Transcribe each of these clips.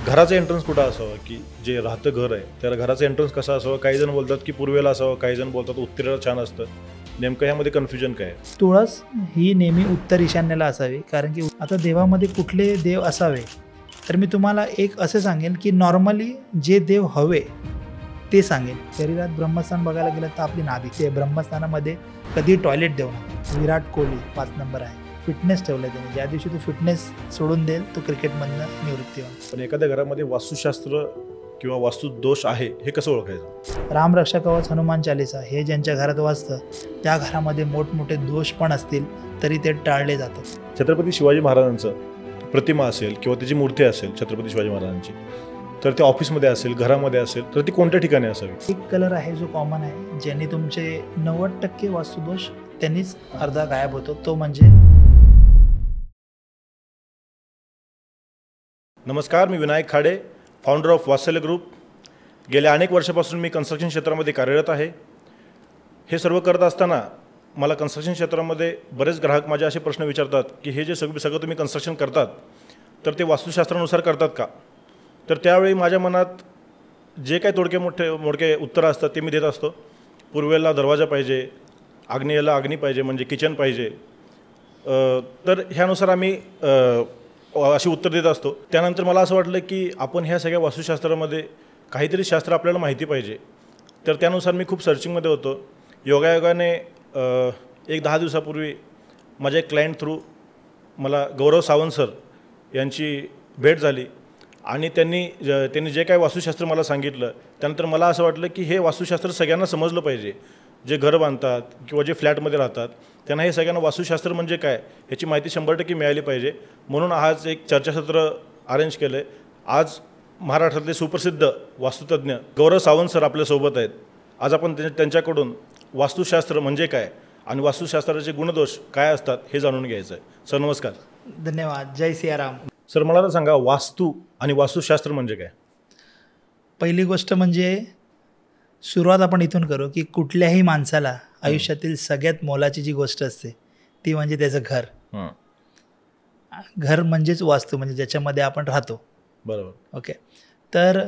घराचं एंट्रन्स कुठं असावं, की जे राहतं घर आहे त्याला घराचं एंट्रन्स कसं असावं? काही जण बोलतात की पूर्वेला असावं, काही जण बोलतात उत्तरेला छान असतं. नेमकं ह्यामध्ये कन्फ्युजन काय आहे? तुळस ही नेहमी उत्तर ईशान्येला असावी, कारण की आता देवामध्ये कुठले देव असावे, तर मी तुम्हाला एक असं सांगेन की नॉर्मली जे देव हवे ते सांगेन. शरीरात ब्रह्मस्थान बघायला गेलं तर आपली नाभी, ते ब्रह्मस्थानामध्ये कधी टॉयलेट देऊ नका. विराट कोहली 5 नंबर आहे, फिटनेस ठेवलं त्याने. ज्या दिवशी तो फिटनेस सोडून देईल तो क्रिकेटमधनं निवृत्ती होईल. पण एखाद्या घरामध्ये वास्तुशास्त्र किंवा वास्तू दोष आहे हे कसं ओळखायचं? राम रक्षा कवच, हनुमान चालीसा हे ज्यांच्या घरात वाचतं त्या घरामध्ये मोठमोठे दोष पण असतील तरी ते टाळले जातात. छत्रपती शिवाजी महाराजांचं प्रतिमा असेल किंवा त्याची मूर्ती असेल छत्रपती शिवाजी महाराजांची, तर ते ऑफिसमध्ये असेल, घरामध्ये असेल, तर ती कोणत्या ठिकाणी असावी? एक कलर आहे जो कॉमन आहे, ज्यांनी तुमचे 90% वास्तुदोष त्यांनीच अर्धा गायब होतो, तो म्हणजे. नमस्कार, मी Vinayak Khade, founder of Vatsalya group. गेल्या अनेक वर्षापासून मी कन्स्ट्रक्शन क्षेत्रामध्ये कार्यरत आहे. हे सर्व करत असताना मला कन्स्ट्रक्शन क्षेत्रामध्ये बरेच ग्राहक माझे असे प्रश्न विचारतात की हे जे सगळं तुम्ही कन्स्ट्रक्शन करतात तर ते वास्तुशास्त्रानुसार करतात का? तर त्यावेळी माझ्या मनात जे काही मोडके उत्तरं असतात ते मी देत असतो. पूर्वेला दरवाजा पाहिजे, आग्नेयेला अग्नी पाहिजे म्हणजे किचन पाहिजे. तर ह्यानुसार आम्ही अशी उत्तर देत असतो. त्यानंतर मला असं वाटलं की आपण ह्या सगळ्या वास्तुशास्त्रामध्ये काहीतरी शास्त्र आपल्याला माहिती पाहिजे. तर त्यानुसार मी खूप सर्चिंगमध्ये होतो. योगायोगाने एक 10 दिवसापूर्वी माझ्या एक क्लायंट थ्रू मला गौरव सावंत सर यांची भेट झाली आणि त्यांनी जे काही वास्तुशास्त्र मला सांगितलं त्यानंतर मला असं वाटलं की हे वास्तुशास्त्र सगळ्यांना समजलं पाहिजे. जे घरं बांधतात किंवा जे फ्लॅटमध्ये राहतात त्यांना हे सगळ्यांना वास्तुशास्त्र म्हणजे काय ह्याची माहिती 100% मिळाली पाहिजे. म्हणून आज एक चर्चासत्र अरेंज केलं आहे. आज महाराष्ट्रातले सुप्रसिद्ध वास्तुतज्ञ गौरव सावंत सर आपल्यासोबत आहेत. आज आपण त्यांच्याकडून वास्तुशास्त्र म्हणजे काय आणि वास्तुशास्त्राचे गुणदोष काय असतात हे जाणून घ्यायचं आहे. सर नमस्कार. धन्यवाद. जय सियाराम. सर मला सांगा, वास्तू आणि वास्तुशास्त्र म्हणजे काय? पहिली गोष्ट म्हणजे सुरुवात आपण इथून करू की कुठल्याही माणसाला आयुष्यातील सगळ्यात मोलाची जी गोष्ट असते ती म्हणजे त्याचं घर. घर म्हणजेच वास्तू, म्हणजे ज्याच्यामध्ये आपण राहतो. बरोबर. ओके. तर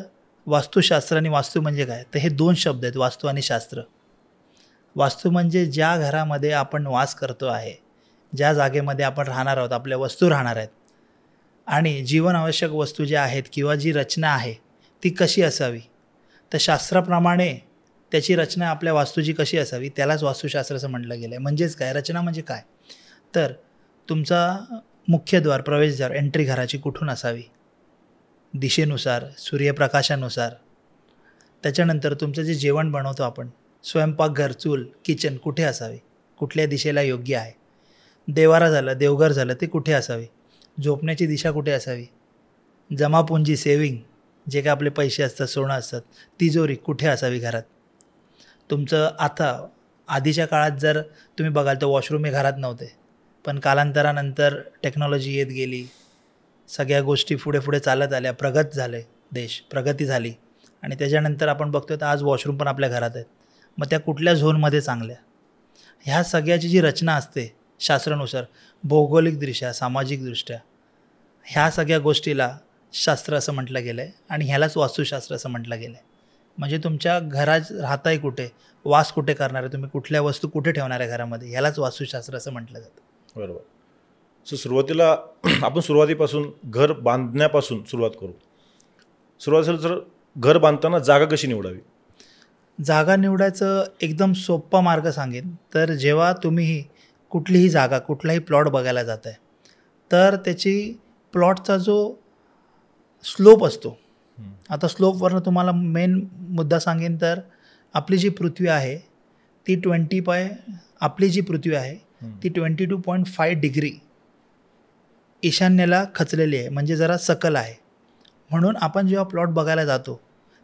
वास्तुशास्त्र आणि वास्तू म्हणजे काय, तर हे 2 शब्द आहेत, वास्तू आणि शास्त्र. वास्तू म्हणजे ज्या घरामध्ये आपण वास करतो आहे, ज्या जागेमध्ये आपण राहणार आहोत, आपल्या वस्तू राहणार आहेत, आणि जीवनावश्यक वस्तू ज्या आहेत किंवा जी रचना आहे ती कशी असावी, तर शास्त्राप्रमाणे त्याची रचना आपल्या वास्तूची कशी असावी त्यालाच वास्तुशास्त्र असं म्हटलं गेलं आहे. म्हणजेच काय, रचना म्हणजे काय, तर तुमचा मुख्यद्वार, प्रवेशद्वार, एंट्री घराची कुठून असावी, दिशेनुसार, सूर्यप्रकाशानुसार. त्याच्यानंतर तुमचं जे जेवण बनवतो आपण, स्वयंपाकघर, चूल, किचन कुठे असावे, कुठल्या दिशेला योग्य आहे. देवारा झालं, देवघर झालं, ते कुठे असावे. झोपण्याची दिशा कुठे असावी. जमापुंजी, सेविंग, जे काय आपले पैसे असतात, सोनं असतात, तिजोरी कुठे असावी घरात. तुमचं आता आधीच्या काळात जर तुम्ही बघाल तर वॉशरूम हे घरात नव्हते, पण कालांतरानंतर टेक्नॉलॉजी येत गेली, सगळ्या गोष्टी पुढे चालत आल्या, प्रगत झाले, देश प्रगती झाली, आणि त्याच्यानंतर आपण बघतो तर आज वॉशरूम पण आपल्या घरात आहेत. मग त्या कुठल्या झोनमध्ये चांगल्या, ह्या सगळ्याची जी रचना असते शास्त्रानुसार, भौगोलिकदृष्ट्या, सामाजिकदृष्ट्या, ह्या सगळ्या गोष्टीला शास्त्र असं म्हटलं गेलं आहे आणि ह्यालाच वास्तुशास्त्र असं म्हटलं गेलं आहे. म्हणजे तुमच्या घरात राहताय कुठे, वास कुठे करणार आहे, तुम्ही कुठल्या वस्तू कुठे ठेवणार आहे घरामध्ये, ह्यालाच वास्तुशास्त्र असं म्हटलं जातं. बरोबर. सो सुरुवातीला आपण सुरुवातीपासून घर बांधण्यापासून सुरुवात करू. सुरुवातीला जर घर बांधताना जागा कशी निवडावी? जागा निवडायचं एकदम सोपा मार्ग सांगेन. तर जेव्हा तुम्ही कुठलीही जागा, कुठलाही प्लॉट बघायला जात आहे, तर त्याची प्लॉटचा जो स्लोप असतो, आता स्लोपवरनं तुम्हाला मेन मुद्दा सांगेन, तर आपली जी पृथ्वी आहे ती 22.5 डिग्री ईशान्येला खचलेली आहे, म्हणजे जरा सकल आहे. म्हणून आपण जेव्हा प्लॉट बघायला जातो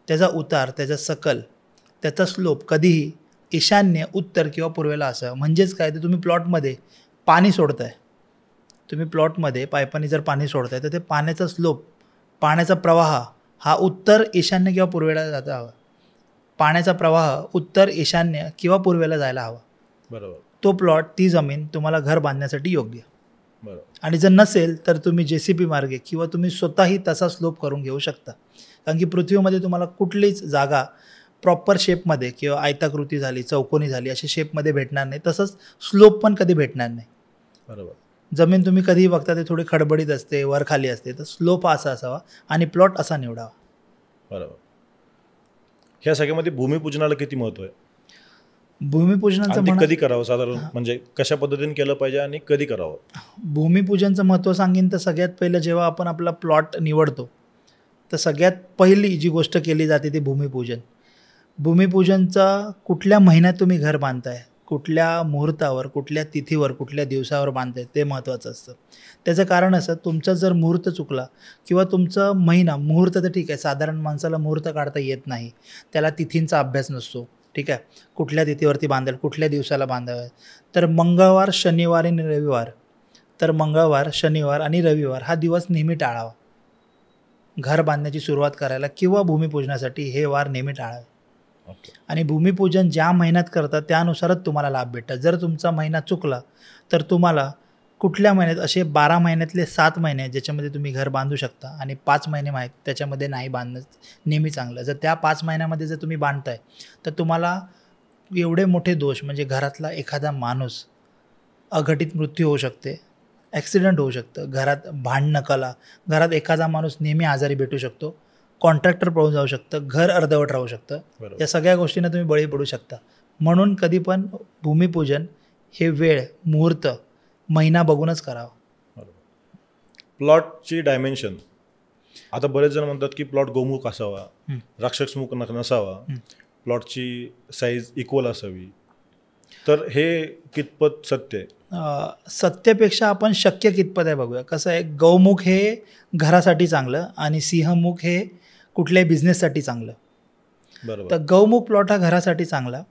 त्याचा उतार, त्याचा सकल, त्याचा स्लोप कधीही ईशान्य, उत्तर किंवा पूर्वेला असावं. म्हणजेच काय, तर तुम्ही प्लॉटमध्ये पाणी सोडताय, तुम्ही प्लॉटमध्ये पाईपाने जर पाणी सोडताय तर ते पाण्याचा स्लोप, पाण्याचा प्रवाह हा उत्तर, ईशान्य किंवा पूर्वेला जाता हवा. पाण्याचा प्रवाह उत्तर, ईशान्य किंवा पूर्वेला जायला हवा. बरोबर. तो प्लॉट, ती जमीन तुम्हाला घर बांधण्यासाठी योग्य. बरोबर. आणि जर नसेल तर तुम्ही JCP मार्गे किंवा तुम्ही स्वतःही तसा स्लोप करून घेऊ शकता. कारण की पृथ्वीमध्ये तुम्हाला कुठलीच जागा प्रॉपर शेपमध्ये किंवा आयताकृती झाली, चौकोनी झाली अशा शेपमध्ये भेटणार नाही. तसंच स्लोप पण कधी भेटणार नाही. बरोबर. जमीन तुम्ही कधीही बघता ते थोडी खडबडीत असते, वर खाली असते. तर स्लोप असा असावा आणि प्लॉट असा निवडावा. बरोबर. ह्या सगळ्यामध्ये भूमिपूजनाला किती महत्त्व आहे भूमिपूजनाचं आणि ते म्हणा कधी करावं साधारण, म्हणजे कशा पद्धतीने केलं पाहिजे आणि कधी करावं? भूमिपूजनचं महत्त्व सांगेन तर सगळ्यात पहिलं जेव्हा आपण आपला प्लॉट निवडतो तर सगळ्यात पहिली जी गोष्ट केली जाते ती भूमिपूजन. भूमिपूजनचा कुठल्या महिन्यात तुम्ही घर बांधताय, कुठल्या मुहूर्तावर, कुठल्या तिथीवर, कुठल्या दिवसावर बांधताय ते महत्त्वाचं असतं. त्याचं कारण असं, तुमचा जर मुहूर्त चुकला किंवा तुमचा महिना, मुहूर्त तर ठीक आहे, साधारण माणसाला मुहूर्त काढता येत नाही, त्याला तिथींचा अभ्यास नसतो, ठीक आहे, कुठल्या तिथीवरती बांधेल, कुठल्या दिवसाला बांधावं, तर मंगळवार, शनिवार आणि रविवार, तर मंगळवार, शनिवार आणि रविवार हा दिवस नेहमी टाळावा. घर बांधण्याची सुरुवात करायला किंवा भूमिपूजनासाठी हे वार नेहमी टाळावे. ओके. आणि भूमिपूजन ज्या महिन्यात करतात त्यानुसारच तुम्हाला लाभ भेटतात. जर तुमचा महिना चुकला तर तुम्हाला कुठल्या महिन्यात, असे 12 महिन्यातले 7 महिने आहेत ज्याच्यामध्ये तुम्ही घर बांधू शकता आणि 5 महिने आहेत त्याच्यामध्ये नाही बांधणं नेहमी चांगलं. जर त्या 5 महिन्यामध्ये जर तुम्ही बांधताय तर तुम्हाला एवढे मोठे दोष, म्हणजे घरातला एखादा माणूस अघटित मृत्यू होऊ शकते, ॲक्सिडेंट होऊ शकतं, घरात भांडणं कला, घरात एखादा माणूस नेहमी आजारी भेटू शकतो, कॉन्ट्रॅक्टर पळून जाऊ शकतं, घर अर्धवट राहू शकतं. बरोबर. या सगळ्या गोष्टींना तुम्ही बळी पडू शकता. म्हणून कधी पण भूमिपूजन हे वेळ, मुहूर्त, महिना बघूनच करावं. बरोबर. प्लॉटची डायमेन्शन, आता बरेच जण म्हणतात की प्लॉट गोमुख असावा, राक्षसमुख नसावा, प्लॉटची साईज इक्वल असावी, तर हे कितपत सत्य आहे? सत्यापेक्षा आपण शक्य कितपत आहे बघूया. कसं आहे, गौमुख हे घरासाठी चांगलं आणि सिंहमुख हे कुठल्याही बिझनेससाठी चांगलं. बरोबर. तर गौमुख प्लॉट हा घरासाठी चांगला.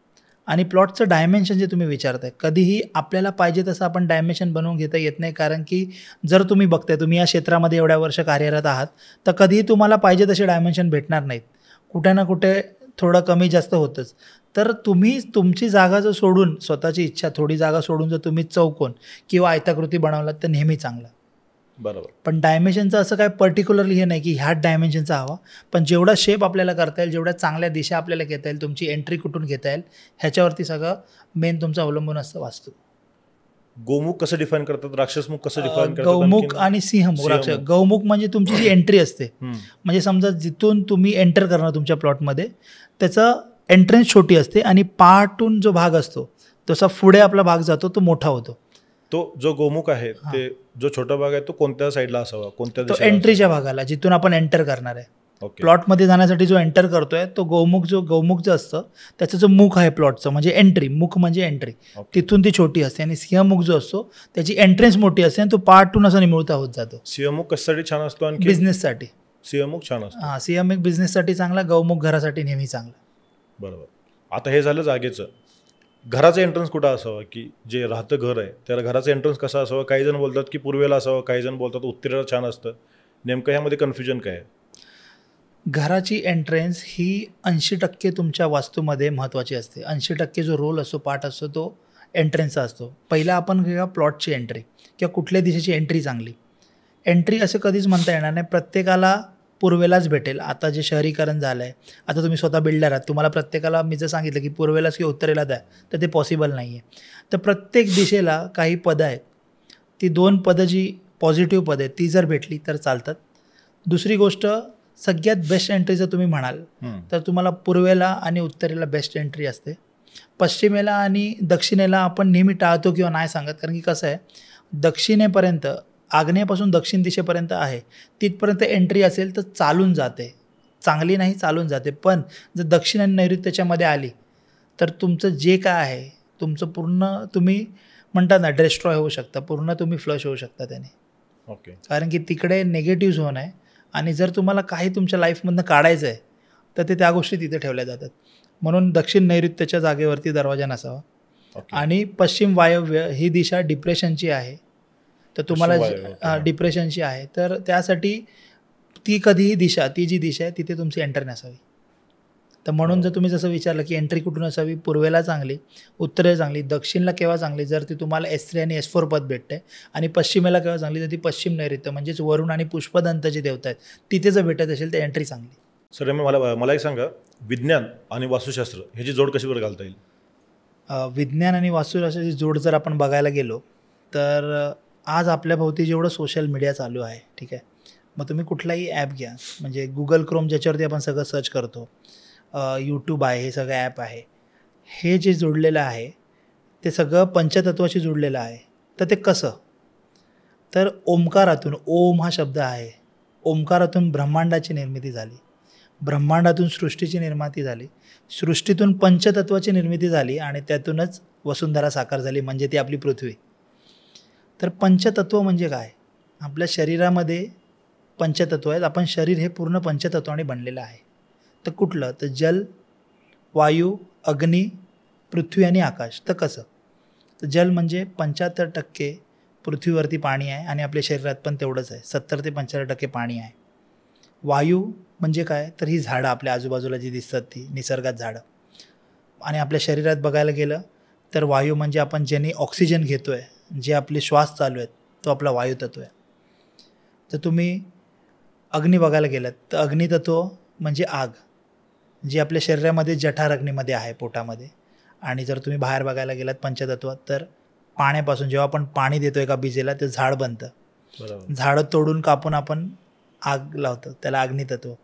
आणि प्लॉटचं डायमेन्शन जे तुम्ही विचारताय, कधीही आपल्याला पाहिजे तसं आपण डायमेन्शन बनवून घेता येत नाही. कारण की जर तुम्ही बघताय, तुम्ही या क्षेत्रामध्ये एवढ्या वर्ष कार्यरत आहात, तर कधीही तुम्हाला पाहिजे तसे डायमेन्शन भेटणार नाहीत. कुठे ना कुठे थोडं कमी जास्त होतंच. तर तुम्ही तुमची जागा जर सोडून, स्वतःची इच्छा थोडी जागा सोडून जर तुम्ही चौकोन किंवा आयताकृती बनवलात तर नेहमी चांगलं. बरोबर. पण डायमेन्शनचं असं काय पर्टिक्युलरली हे नाही की ह्याच डायमेन्शनचा हवा, पण जेवढा शेप आपल्याला करता येईल, जेवढ्या चांगल्या दिशा आपल्याला घेता येईल, तुमची एंट्री कुठून घेता येईल, ह्याच्यावरती सगळं मेन तुमचं अवलंबून असतं वास्तू. गोमुख कसं डिफाईन करतात, राक्षसमुख कसं डिफाईन करतात? गौमुख आणि सिंहमुख. गौमुख म्हणजे तुमची जी एंट्री असते, म्हणजे समजा जिथून तुम्ही एंटर करणार तुमच्या प्लॉटमध्ये, त्याचं एंट्रन्स छोटी असते आणि पाठून जो भाग असतो तसा पुढे आपला भाग जातो, तो मोठा होतो. तो जो गोमुख आहे, ते जो छोटा भाग आहे तो कोणत्या साईडला असावा, कोणत्या तो दिशेला? एंट्रीच्या भागाला, जिथून आपण एंटर करणार आहे. ओके. प्लॉटमध्ये जाण्यासाठी जो एंटर करतोय तो गौमुख जो असतं त्याचं जो मुख आहे प्लॉटचं, म्हणजे एंट्री, मुख म्हणजे एंट्री, तिथून ती छोटी असते. आणि सिंहमुख जो असतो त्याची एंट्रन्स मोठी असते आणि तो पाठून असा निमुळता होत जातो. सिंहमुख कशासाठी छान असतो? आणि बिझनेससाठी सिंहमुख छान असतो. हां, सिंहमुख बिझनेससाठी चांगला, गौमुख घरासाठी नेहमी चांगला. बरोबर. आता हे झालं जागेचं. घराचं एंट्रन्स कुठं असावं, की जे राहतं घर आहे त्याला घराचं एंट्रन्स कसं असावं? काही जण बोलतात की पूर्वेला असावं, काही जण बोलतात उत्तरेला छान असतं. नेमकं ह्यामध्ये कन्फ्युजन काय आहे? घराची एंट्रन्स ही 80% तुमच्या वास्तूमध्ये महत्त्वाची असते. 80% जो रोल असतो, पार्ट असतो, तो एंट्रन्सचा असतो. पहिला आपण घेऊया प्लॉटची एंट्री किंवा कुठल्या दिशेची एंट्री चांगली. एंट्री असं कधीच म्हणता येणार नाही, प्रत्येकाला पूर्वेलाच भेटेल. आता जे शहरीकरण झालं आहे, आता तुम्ही स्वतः बिल्डर आहात, तुम्हाला प्रत्येकाला मी जर सांगितलं की पूर्वेलाच किंवा उत्तरेला द्या, तर ते पॉसिबल नाही आहे. तर प्रत्येक दिशेला काही पदं आहेत, ती 2 पदं जी पॉझिटिव्ह पदं आहेत ती जर भेटली तर चालतात. दुसरी गोष्ट, सगळ्यात बेस्ट एंट्री जर तुम्ही म्हणाल तर तुम्हाला पूर्वेला आणि उत्तरेला बेस्ट एंट्री असते. पश्चिमेला आणि दक्षिणेला आपण नेहमी टाळतो किंवा नाही सांगत, कारण की कसं आहे, दक्षिणेपर्यंत, आग्नेयापासून दक्षिण दिशेपर्यंत आहे तिथपर्यंत एंट्री असेल तर चालून जाते, चांगली नाही चालून जाते. पण जर दक्षिण आणि नैऋत्य त्याच्यामध्ये आली तर तुमचं जे काय आहे, तुमचं पूर्ण, तुम्ही म्हणतात ना, डिस्ट्रॉय होऊ शकता, पूर्ण तुम्ही फ्लश होऊ शकता त्याने. ओके. कारण की तिकडे निगेटिव्ह झोन आहे आणि जर तुम्हाला काही तुमच्या लाईफमधनं काढायचं आहे तर ते त्या गोष्टी तिथे ठेवल्या जातात. म्हणून दक्षिण नैऋत्यच्या जागेवरती दरवाजा नसावा. आणि पश्चिम वायव्य ही दिशा डिप्रेशनची आहे, तर तुम्हाला डिप्रेशनची आहे, तर त्यासाठी ती कधीही दिशा, ती जी दिशा आहे तिथे तुमची एंटर नसावी. तर म्हणून जर तुम्ही जसं विचारलं की एंट्री कुठून असावी, पूर्वेला चांगली, उत्तरेला चांगली, दक्षिणला केव्हा चांगली जर ती तुम्हाला S3 आणि S4 पद भेटते, आणि पश्चिमेला केव्हा चांगली तर ती पश्चिम नैऋत्य म्हणजेच वरुण आणि पुष्पदंत जे देवता आहेत तिथे जर भेटत असेल तर एंट्री चांगली. सर मला एक सांगा, विज्ञान आणि वास्तुशास्त्र ह्याची जोड कशी बरं घालता येईल? विज्ञान आणि वास्तुशास्त्राची जोड जर आपण बघायला गेलो तर आज आपल्या भोवती जेवढं सोशल मीडिया चालू आहे, ठीक आहे, मग तुम्ही कुठलाही ॲप घ्या, म्हणजे गुगल क्रोम ज्याच्यावरती आपण सगळं सर्च करतो, यूट्यूब आहे, हे सगळं ॲप आहे, हे जे जोडलेलं आहे ते सगळं पंचतत्वाशी जोडलेलं आहे. तर ते कसं? तर ओंकारातून, ओम हा शब्द आहे, ओंकारातून ब्रह्मांडाची निर्मिती झाली, ब्रह्मांडातून सृष्टीची निर्मिती झाली, सृष्टीतून पंचतत्वाची निर्मिती झाली आणि त्यातूनच वसुंधरा साकार झाली, म्हणजे ती आपली पृथ्वी. तर पंचतत्व म्हणजे काय? आपल्या शरीरामध्ये पंचतत्व आहेत. आपण शरीर हे पूर्ण पंचतत्वाने बनलेलं आहे. तर कुठलं? तर जल, वायू, अग्नी, पृथ्वी आणि आकाश. तर कसं? तर जल म्हणजे 75% पृथ्वीवरती पाणी आहे आणि आपल्या शरीरात पण तेवढंच आहे, 70 ते 75% पाणी आहे. वायू म्हणजे काय? तर ही झाडं आपल्या आजूबाजूला जी दिसतात ती निसर्गात झाडं. आणि आपल्या शरीरात बघायला गेलं तर वायू म्हणजे आपण ज्याने ऑक्सिजन घेतो आहे, जे आपले श्वास चालू आहेत, तो आपला वायुतत्व आहे. तर तुम्ही अग्नी बघायला गेलात तर अग्नितत्व म्हणजे आग, जी आपल्या शरीरामध्ये जठर अग्नीमध्ये आहे, पोटामध्ये. आणि जर तुम्ही बाहेर बघायला गेलात पंचतत्वात तर पाण्यापासून जेव्हा आपण पाणी देतो एका बिजेला ते झाड बनतं, झाडं तोडून कापून आपण आग लावतो, त्याला अग्नितत्व.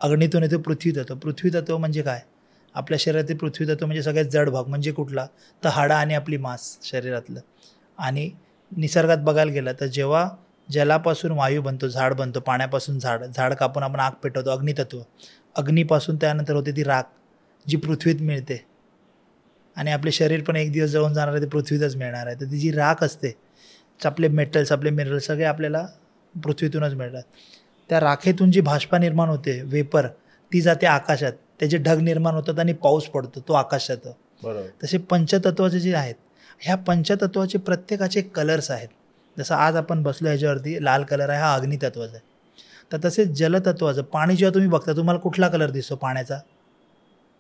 अग्नीतून येतो पृथ्वीतत्व. पृथ्वीतत्व म्हणजे काय? आपल्या शरीरातील पृथ्वीतत्व म्हणजे सगळ्यात जड भाग म्हणजे कुठला? तर हाडं आणि आपली मांस शरीरातलं. आणि निसर्गात बघायला गेलं तर जेव्हा जलापासून वायू बनतो, झाड बनतो, पाण्यापासून झाड कापून आपण आग पेटवतो, अग्नितत्व. अग्नीपासून त्यानंतर होते ती राख, जी पृथ्वीत मिळते. आणि आपले शरीर पण एक दिवस जळून जाणार आहे, ते पृथ्वीतच मिळणार आहे. तर ती जी राख असते, आपले मेटल्स, आपले मिनरल्स सगळे आपल्याला पृथ्वीतूनच मिळतात. त्या राखेतून जी भाष्पा निर्माण होते, वेपर, ती जाते आकाशात, त्याचे ढग निर्माण होतात आणि पाऊस पडतो, तो आकाशात. तसे पंचतत्वाचे जे आहेत, ह्या पंचतत्वाचे प्रत्येकाचे कलर्स आहेत. जसं आज आपण बसलो ह्याच्यावरती लाल कलर आहे, हा अग्नितत्वाचा आहे. तर तसेच जलतत्वाचं, पाणी जेव्हा तुम्ही बघता तुम्हाला कुठला कलर दिसतो पाण्याचा?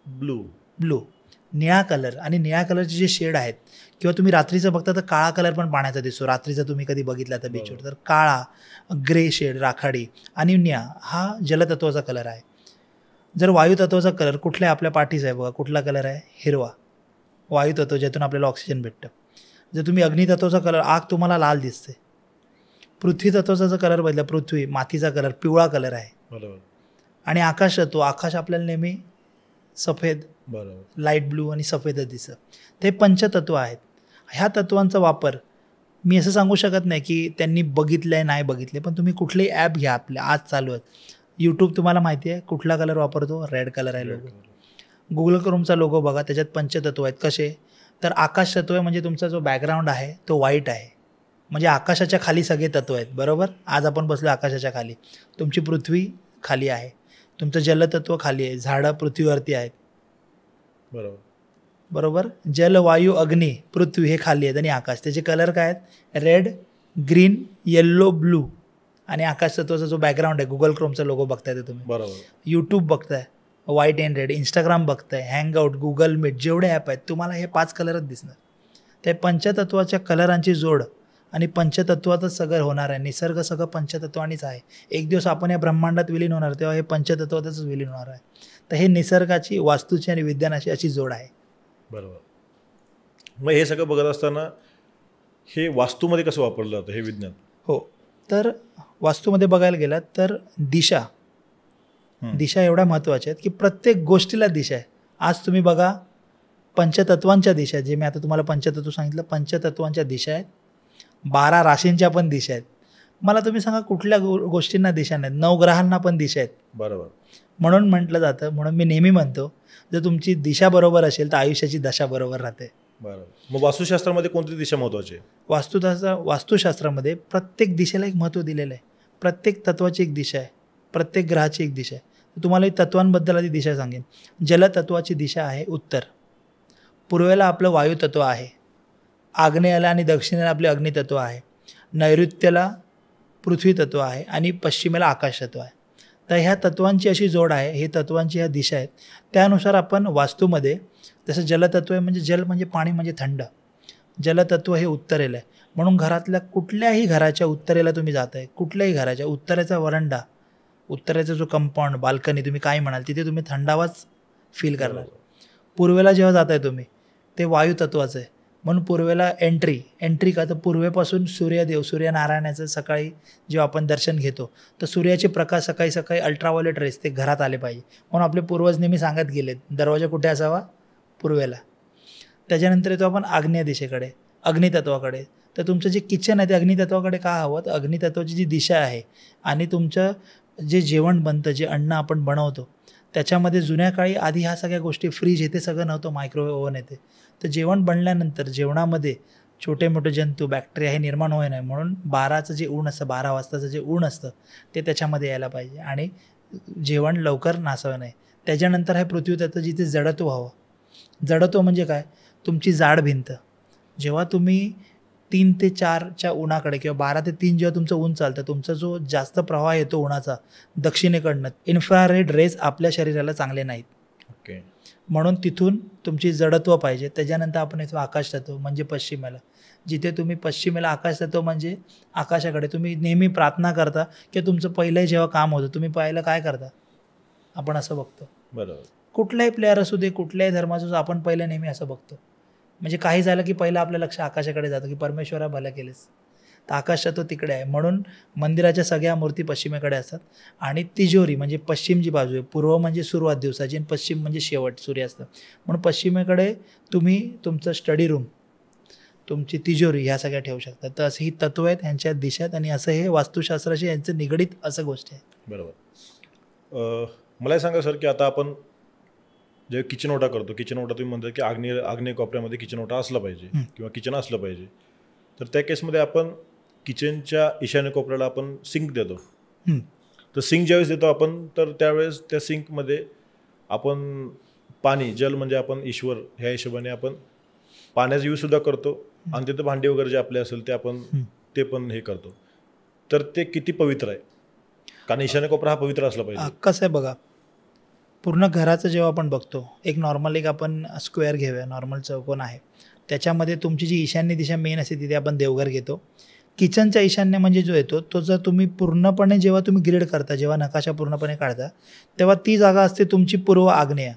ब्लू. निळा कलर. आणि निळ्या कलरचे जे शेड आहेत, किंवा तुम्ही रात्रीचं बघता तर काळा कलर पण पाण्याचा दिसतो. रात्रीचं तुम्ही कधी बघितला तर बीचवर, तर काळा, ग्रे शेड, राखाडी आणि निळा हा जलतत्वाचा कलर आहे. जर वायुतत्वाचा कलर कुठल्या आपल्या पाठीचा आहे बघा, कुठला कलर आहे? हिरवा. वायुतत्व, ज्यातून आपल्याला ऑक्सिजन भेटतं. जर तुम्ही अग्नितत्वाचा कलर, आग तुम्हाला लाल दिसते. पृथ्वी तत्वाचा जर कलर बदला, पृथ्वी, मातीचा कलर पिवळा कलर आहे. आणि आकाश तत्व, आकाश आपल्याला नेहमी सफेद, लाईट ब्लू आणि सफेदच दिसतं. ते पंचतत्व आहेत. ह्या तत्वांचा वापर मी असं सांगू शकत नाही की त्यांनी बघितलं आहे, नाही बघितले, पण तुम्ही कुठलेही ॲप घ्या, आपल्या आज चालू आहेत. यूट्यूब तुम्हाला माहिती आहे कुठला कलर वापरतो? रेड कलर आहे लोगो. गुगल क्रोमचा लोगो बघा, त्याच्यात पंचतत्व आहेत. कसे? तर आकाश तत्व आहे, म्हणजे तुमचा जो बॅकग्राऊंड आहे तो व्हाईट आहे, म्हणजे आकाशाच्या खाली सगळे तत्व आहेत. बरोबर? आज आपण बसलो आकाशाच्या खाली, तुमची पृथ्वी खाली आहे, तुमचं जलतत्व खाली आहे, झाडं पृथ्वीवरती आहेत. बरोबर? जल, वायू, अग्नी, पृथ्वी हे खाली आहेत आणि आकाश. त्याचे कलर काय आहेत? Red, green, yellow, blue. आणि आकाश तत्वाचा जो बॅकग्राऊंड आहे, गुगल क्रोमचा लोगो बघताय ते तुम्ही, यूट्यूब बघताय व्हाईट अँड रेड, इंस्टाग्राम बघताय, हँगआउट, गुगल मीट, जेवढे ॲप आहेत तुम्हाला हे 5 कलरच दिसणार. त्या पंचतत्वाच्या कलरांची जोड आणि पंचतत्वातच सगळं होणार आहे. निसर्ग सगळं पंचतत्वानीच आहे. एक दिवस आपण या ब्रह्मांडात विलीन होणार, तेव्हा हे पंचतत्वातच विलीन होणार आहे. तर हे निसर्गाची, वास्तूची आणि विज्ञानाची अशी जोड आहे. बरोबर. मग हे सगळं बघत असताना हे वास्तूमध्ये कसं वापरलं जातं हे विज्ञान? हो, तर वास्तूमध्ये बघायला गेलात तर दिशा एवढ्या महत्त्वाच्या आहेत की प्रत्येक गोष्टीला दिशा आहे. आज तुम्ही बघा, पंचतत्वांच्या दिशा आहेत, जे मी आता तुम्हाला पंचतत्व सांगितलं, पंचतत्वांच्या दिशा आहेत, 12 राशींच्या पण दिशा आहेत. मला तुम्ही सांगा कुठल्या गोष्टींना दिशा नाहीत? 9 ग्रहांना पण दिशा आहेत. बरोबर. म्हणून म्हटलं जातं, म्हणून मी नेहमी म्हणतो, जर तुमची दिशा बरोबर असेल तर आयुष्याची दशा बरोबर राहते. बरोबर. मग वास्तुशास्त्रामध्ये कोणती दिशा महत्त्वाची आहे? वास्तुशास्त्रामध्ये प्रत्येक दिशेला एक महत्त्व दिलेलं आहे. प्रत्येक तत्वाची एक दिशा आहे, प्रत्येक ग्रहाची एक दिशा आहे. तुम्हाला तत्वांबद्दल आधी दिशा सांगेन. जलतत्वाची दिशा आहे उत्तर. पूर्वेला आपलं वायुतत्व आहे, आग्नेयाला आणि दक्षिणेला आपले अग्नितत्व आहे, नैऋत्यला पृथ्वीतत्व आहे आणि पश्चिमेला आकाशतत्व आहे. तर ह्या तत्वांची अशी जोड आहे, हे तत्वांची ह्या दिशा आहेत. त्यानुसार आपण वास्तूमध्ये जसं जलतत्व आहे, म्हणजे जल म्हणजे पाणी म्हणजे थंड, जलतत्व हे उत्तरेला आहे. म्हणून घरातल्या कुठल्याही घराच्या उत्तरेला तुम्ही जाताय, कुठल्याही घराच्या उत्तरेचा वरंडा, उत्तरेचा जो कंपाऊंड, बाल्कनी तुम्ही काय म्हणाल, तिथे तुम्ही थंडावाच फील करणार. पूर्वेला जेव्हा जाताय तुम्ही, ते वायुतत्वाचं आहे. म्हणून पूर्वेला एंट्री का, तर पूर्वेपासून सूर्यदेव, सूर्यनारायणाचं सकाळी जेव्हा आपण दर्शन घेतो तर सूर्याचे प्रकाश सकाळी सकाळी अल्ट्राव्हायोलेट रेस ते घरात आले पाहिजे. म्हणून आपले पूर्वज नेहमी सांगत गेलेत दरवाजा कुठे असावा, पूर्वेला. त्याच्यानंतर येतो आपण आग्नेय दिशेकडे, अग्नितत्वाकडे. तर तुमचं जे किचन आहे ते अग्नितत्वाकडे का हवं, तर अग्नितत्वाची जी दिशा आहे आणि तुमचं जे जेवण बनतं, जे अन्न आपण बनवतो, त्याच्यामध्ये जुन्या काळी आधी ह्या सगळ्या गोष्टी, फ्रीज येते सगळं नव्हतं, मायक्रोवेव्ह ओव्हन येते. तर जेवण बनल्यानंतर जेवणामध्ये छोटे मोठे जंतू, बॅक्टेरिया हे निर्माण होऊ नये म्हणून 12चं जे ऊन असतं, 12 वाजताचं जे ऊन असतं ते त्याच्यामध्ये यायला पाहिजे आणि जेवण लवकर नासावं नाही. त्याच्यानंतर आहे पृथ्वीतत्व, जिथे जडत्व हवं. जडत्व म्हणजे काय, तुमची जाड भिंत. जेव्हा तुम्ही 3 ते 4च्या उन्हाकडे किंवा 12 ते 3 जेव्हा तुमचं ऊन चालतं, तुमचा जो जास्त प्रवाह येतो उन्हाचा दक्षिणेकडनं, इन्फ्रारेड रेज आपल्या शरीराला चांगले नाहीत. ओके. म्हणून तिथून तुमची जडत्व पाहिजे. त्याच्यानंतर आपण येतो आकाशतत्व, म्हणजे पश्चिमेला. जिथे तुम्ही पश्चिमेला आकाशतत्व म्हणजे आकाशाकडे तुम्ही नेहमी प्रार्थना करता, की तुमचं पहिलं जेव्हा काम होतं तुम्ही पहिलं काय करता, आपण असं बघतो. बरोबर. कुठलाही प्लेअर असू दे, कुठल्याही धर्माचं, आपण पहिलं नेहमी असं बघतो. म्हणजे काही झालं की पहिलं आपलं लक्ष आकाशाकडे जातं, की परमेश्वरा भलं केलेस. तर आकाशतत्व तिकडे आहे. म्हणून मंदिराच्या सगळ्या मूर्ती पश्चिमेकडे असतात. आणि तिजोरी म्हणजे पश्चिम जी बाजू आहे, पूर्व म्हणजे सुरुवात दिवसाची आणि पश्चिम म्हणजे शेवट, सूर्यास्त. म्हणून पश्चिमेकडे तुम्ही तुमचं स्टडी रूम, तुमची तिजोरी ह्या सगळ्या ठेवू शकता. तर असं ही तत्व आहेत, ह्यांच्या दिशात, आणि असं हे वास्तुशास्त्राशी यांचं निगडीत असं गोष्टी आहे. बरोबर. मला सांगा सर, की आता आपण जे किचन ओटा करतो, किचन ओटा तुम्ही म्हणता की आग्नेय कोपऱ्यामध्ये किचन ओटा असला पाहिजे किंवा किचन असलं पाहिजे. तर त्या केसमध्ये आपण किचनच्या ईशान्य कोपऱ्याला आपण सिंक देतो. तर सिंक ज्यावेळेस देतो आपण, तर त्यावेळेस त्या सिंकमध्ये आपण पाणी, जल म्हणजे आपण ईश्वर, ह्या हिशोबाने आपण पाण्याचा यूजसुद्धा करतो आणि तिथं भांडी वगैरे जे आपले असेल ते आपण ते पण हे करतो. तर ते किती पवित्र आहे, कारण ईशान्य कोपरा हा पवित्र असला पाहिजे. कसं आहे बघा, पूर्ण घराचं जेव्हा आपण बघतो, एक नॉर्मल एक आपण स्क्वेअर घेऊया, नॉर्मल चौकोन आहे, त्याच्यामध्ये तुमची जी ईशान्य दिशा मेन असते तिथे आपण देवघर घेतो. किचनच्या ईशान्य म्हणजे जो येतो तो, जर तुम्ही पूर्णपणे जेव्हा तुम्ही ग्रीड करता, जेव्हा नकाशा पूर्णपणे काढता, तेव्हा ती जागा असते तुमची पूर्व आग्नेय,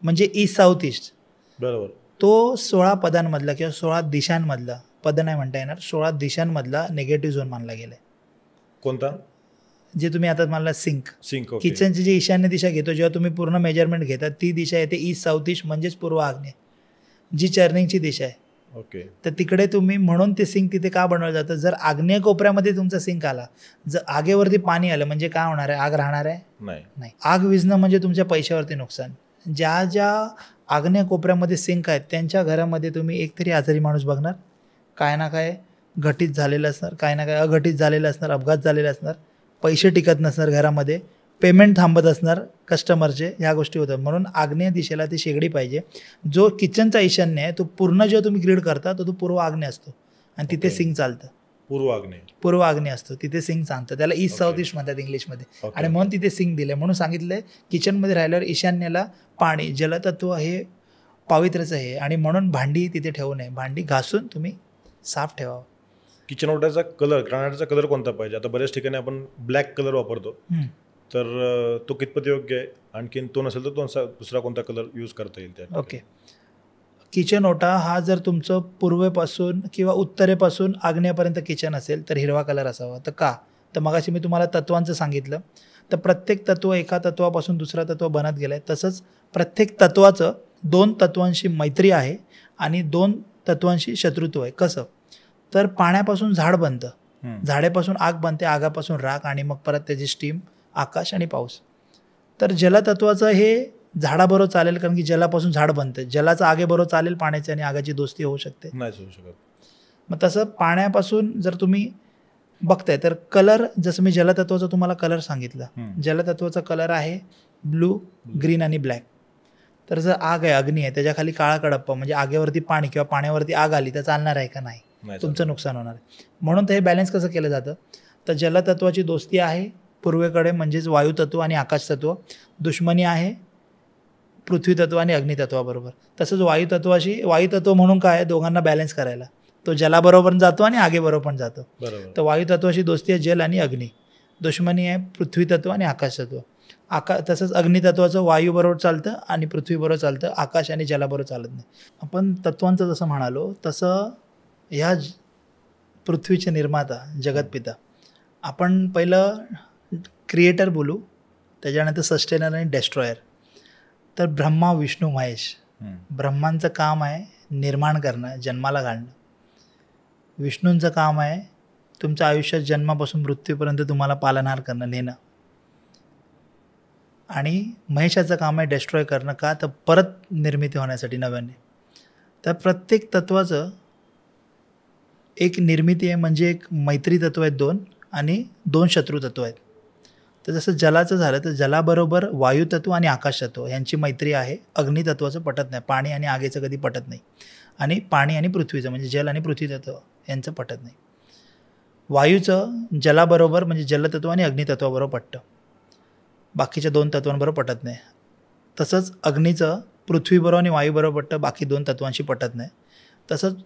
म्हणजे ईस्ट साऊथ ईस्ट. बरोबर. तो 16 पदांमधला किंवा 16 दिशांमधला, पद नाही म्हणता येणार, 16 दिशांमधला निगेटिव्ह झोन मानला गेला आहे. कोणता? जे तुम्ही आता मानला सिंक. ओके. किचनची जी ईशान्य दिशा घेतो, जेव्हा तुम्ही पूर्ण मेजरमेंट घेता, ती दिशा येते ईस्ट साऊथ ईस्ट, म्हणजेच पूर्व आग्नेय, जी चर्निंगची दिशा आहे. ओके. तर तिकडे तुम्ही, म्हणून ते सिंक तिथे का बनवलं जातं, जर आग्नेय कोपऱ्यामध्ये तुमचा सिंक आला, जर आगेवरती पाणी आलं म्हणजे काय होणार आहे, आग राहणार आहे नाही. आग विझणं म्हणजे तुमच्या पैशावरती नुकसान. ज्या ज्या आग्नेय कोपऱ्यामध्ये सिंक आहेत त्यांच्या घरामध्ये तुम्ही एकतरी आजारी माणूस बघणार, काय ना काय घटित झालेलं असणार, काय ना काय अघटित झालेलं असणार, अपघात झालेले असणार, पैसे टिकत नसणार घरामध्ये, पेमेंट थांबत असणार कस्टमरचे, ह्या गोष्टी होतात. म्हणून आग्नेय दिशेला ती शेगडी पाहिजे. जो किचनचा ईशान्य आहे तो पूर्ण जेव्हा तुम्ही ग्रीड करता तो पूर्व आग्नेय असतो आणि तिथे सिंक चालतं. पूर्व आग्नेय असतो, तिथे सिंक चालतं. त्याला ईस्ट साऊथ ईस्ट म्हणतात इंग्लिशमध्ये. आणि म्हणून तिथे सिंक दिले. म्हणून सांगितलंय किचनमध्ये राहिल्यावर ईशान्येला पाणी, जलतत्व हे पावित्र्यचं आहे आणि म्हणून भांडी तिथे ठेवू नये. भांडी घासून तुम्ही साफ ठेवावं. किचन ओट्याचा कलर, ग्रानाइटचा कलर कोणता पाहिजे? आता बऱ्याच ठिकाणी आपण ब्लॅक कलर वापरतो, तर तो कितपत योग्य आहे? आणखीन तो नसेल तर दुसरा कोणता कलर यूज करता येईल त्या? ओके. किचन ओटा हा जर तुमचं पूर्वेपासून किंवा उत्तरेपासून आग्नेयपर्यंत किचन असेल तर हिरवा कलर असावा. तर का? तर मगाशी मी तुम्हाला तत्वांचं सांगितलं. तर प्रत्येक तत्व एका तत्वापासून दुसरा तत्व बनत गेलं आहे. तसंच प्रत्येक तत्वाचं 2 तत्वांशी मैत्री आहे आणि 2 तत्वांशी शत्रुत्व आहे. कसं? तर पाण्यापासून झाड बनतं, झाडेपासून आग बनते, आगापासून राख आणि मग परत त्याची स्टीम, आकाश आणि पाऊस. तर जलतत्वाचं हे झाडाबरोबर चालेल, कारण की जलापासून झाड बनतं. जलाचं आगेबरोबर चालेल, पाण्याची आणि आगाची दोस्ती होऊ शकते? नाही होऊ शकत. मग तसं पाण्यापासून जर तुम्ही बघताय तर कलर, जसं मी जलतत्वाचा तुम्हाला कलर सांगितलं, जलतत्वाचा कलर आहे ब्लू, ग्रीन आणि ब्लॅक. तर जर आग आहे, अग्नी आहे, त्याच्या खाली काळा कडप्पा म्हणजे आगेवरती पाणी किंवा पाण्यावरती आग आली तर चालणार आहे का? नाही, तुमचं नुकसान होणार आहे. म्हणून ते हे बॅलन्स कसं केलं जातं? तर जलतत्वाची दोस्ती आहे पूर्वेकडे म्हणजेच वायुतत्व आणि आकाशतत्व, दुश्मनी आहे पृथ्वीतत्व आणि अग्नितत्वाबरोबर. तसंच वायुतत्व म्हणून काय, दोघांना बॅलन्स करायला. तो जलाबरोबर जातो आणि आगेबरोबर पण जातो. बरोबर. तर वायुतत्वाशी दोस्ती आहे जल आणि अग्नी, दुश्मनी आहे पृथ्वीतत्व आणि आकाशतत्व. तसंच अग्नितत्वाचं वायूबरोबर चालतं आणि पृथ्वीबरोबर चालतं, आकाश आणि जलाबरोबर चालत नाही. आपण तत्वांचं जसं म्हणालो तसं ह्या पृथ्वीचे निर्माता जगतपिता, आपण पहिलं क्रिएटर बोलू, त्याच्यानंतर सस्टेनर आणि डेस्ट्रॉयर. तर ब्रह्मा विष्णू महेश, ब्रह्मांचं काम आहे निर्माण करणं, जन्माला घालणं. विष्णूंचं काम आहे तुमचं आयुष्यात जन्मापासून मृत्यूपर्यंत तुम्हाला पालनहार करणं, नेणं. आणि महेशाचं काम आहे डेस्ट्रॉय करणं. का तर परत निर्मिती होण्यासाठी नव्याने. तर प्रत्येक तत्वाचं एक निर्मिती आहे, म्हणजे एक मैत्री तत्व आहेत 2 आणि 2 शत्रू तत्व आहेत. तर जसं जलाचं झालं तर जलाबरोबर वायुतत्व आणि आकाशतत्व यांची मैत्री आहे. अग्नितत्वाचं पटत नाही, पाणी आणि आगीचं कधी पटत नाही. आणि पाणी आणि पृथ्वीचं म्हणजे जल आणि पृथ्वीतत्व यांचं पटत नाही. वायूचं जलाबरोबर म्हणजे जलतत्व आणि अग्नितत्वाबरोबर पटतं, बाकीच्या 2 तत्वांबरोबर पटत नाही. तसंच अग्नीचं पृथ्वीबरोबर आणि वायूबरोबर पटतं, बाकी 2 तत्वांशी पटत नाही. तसंच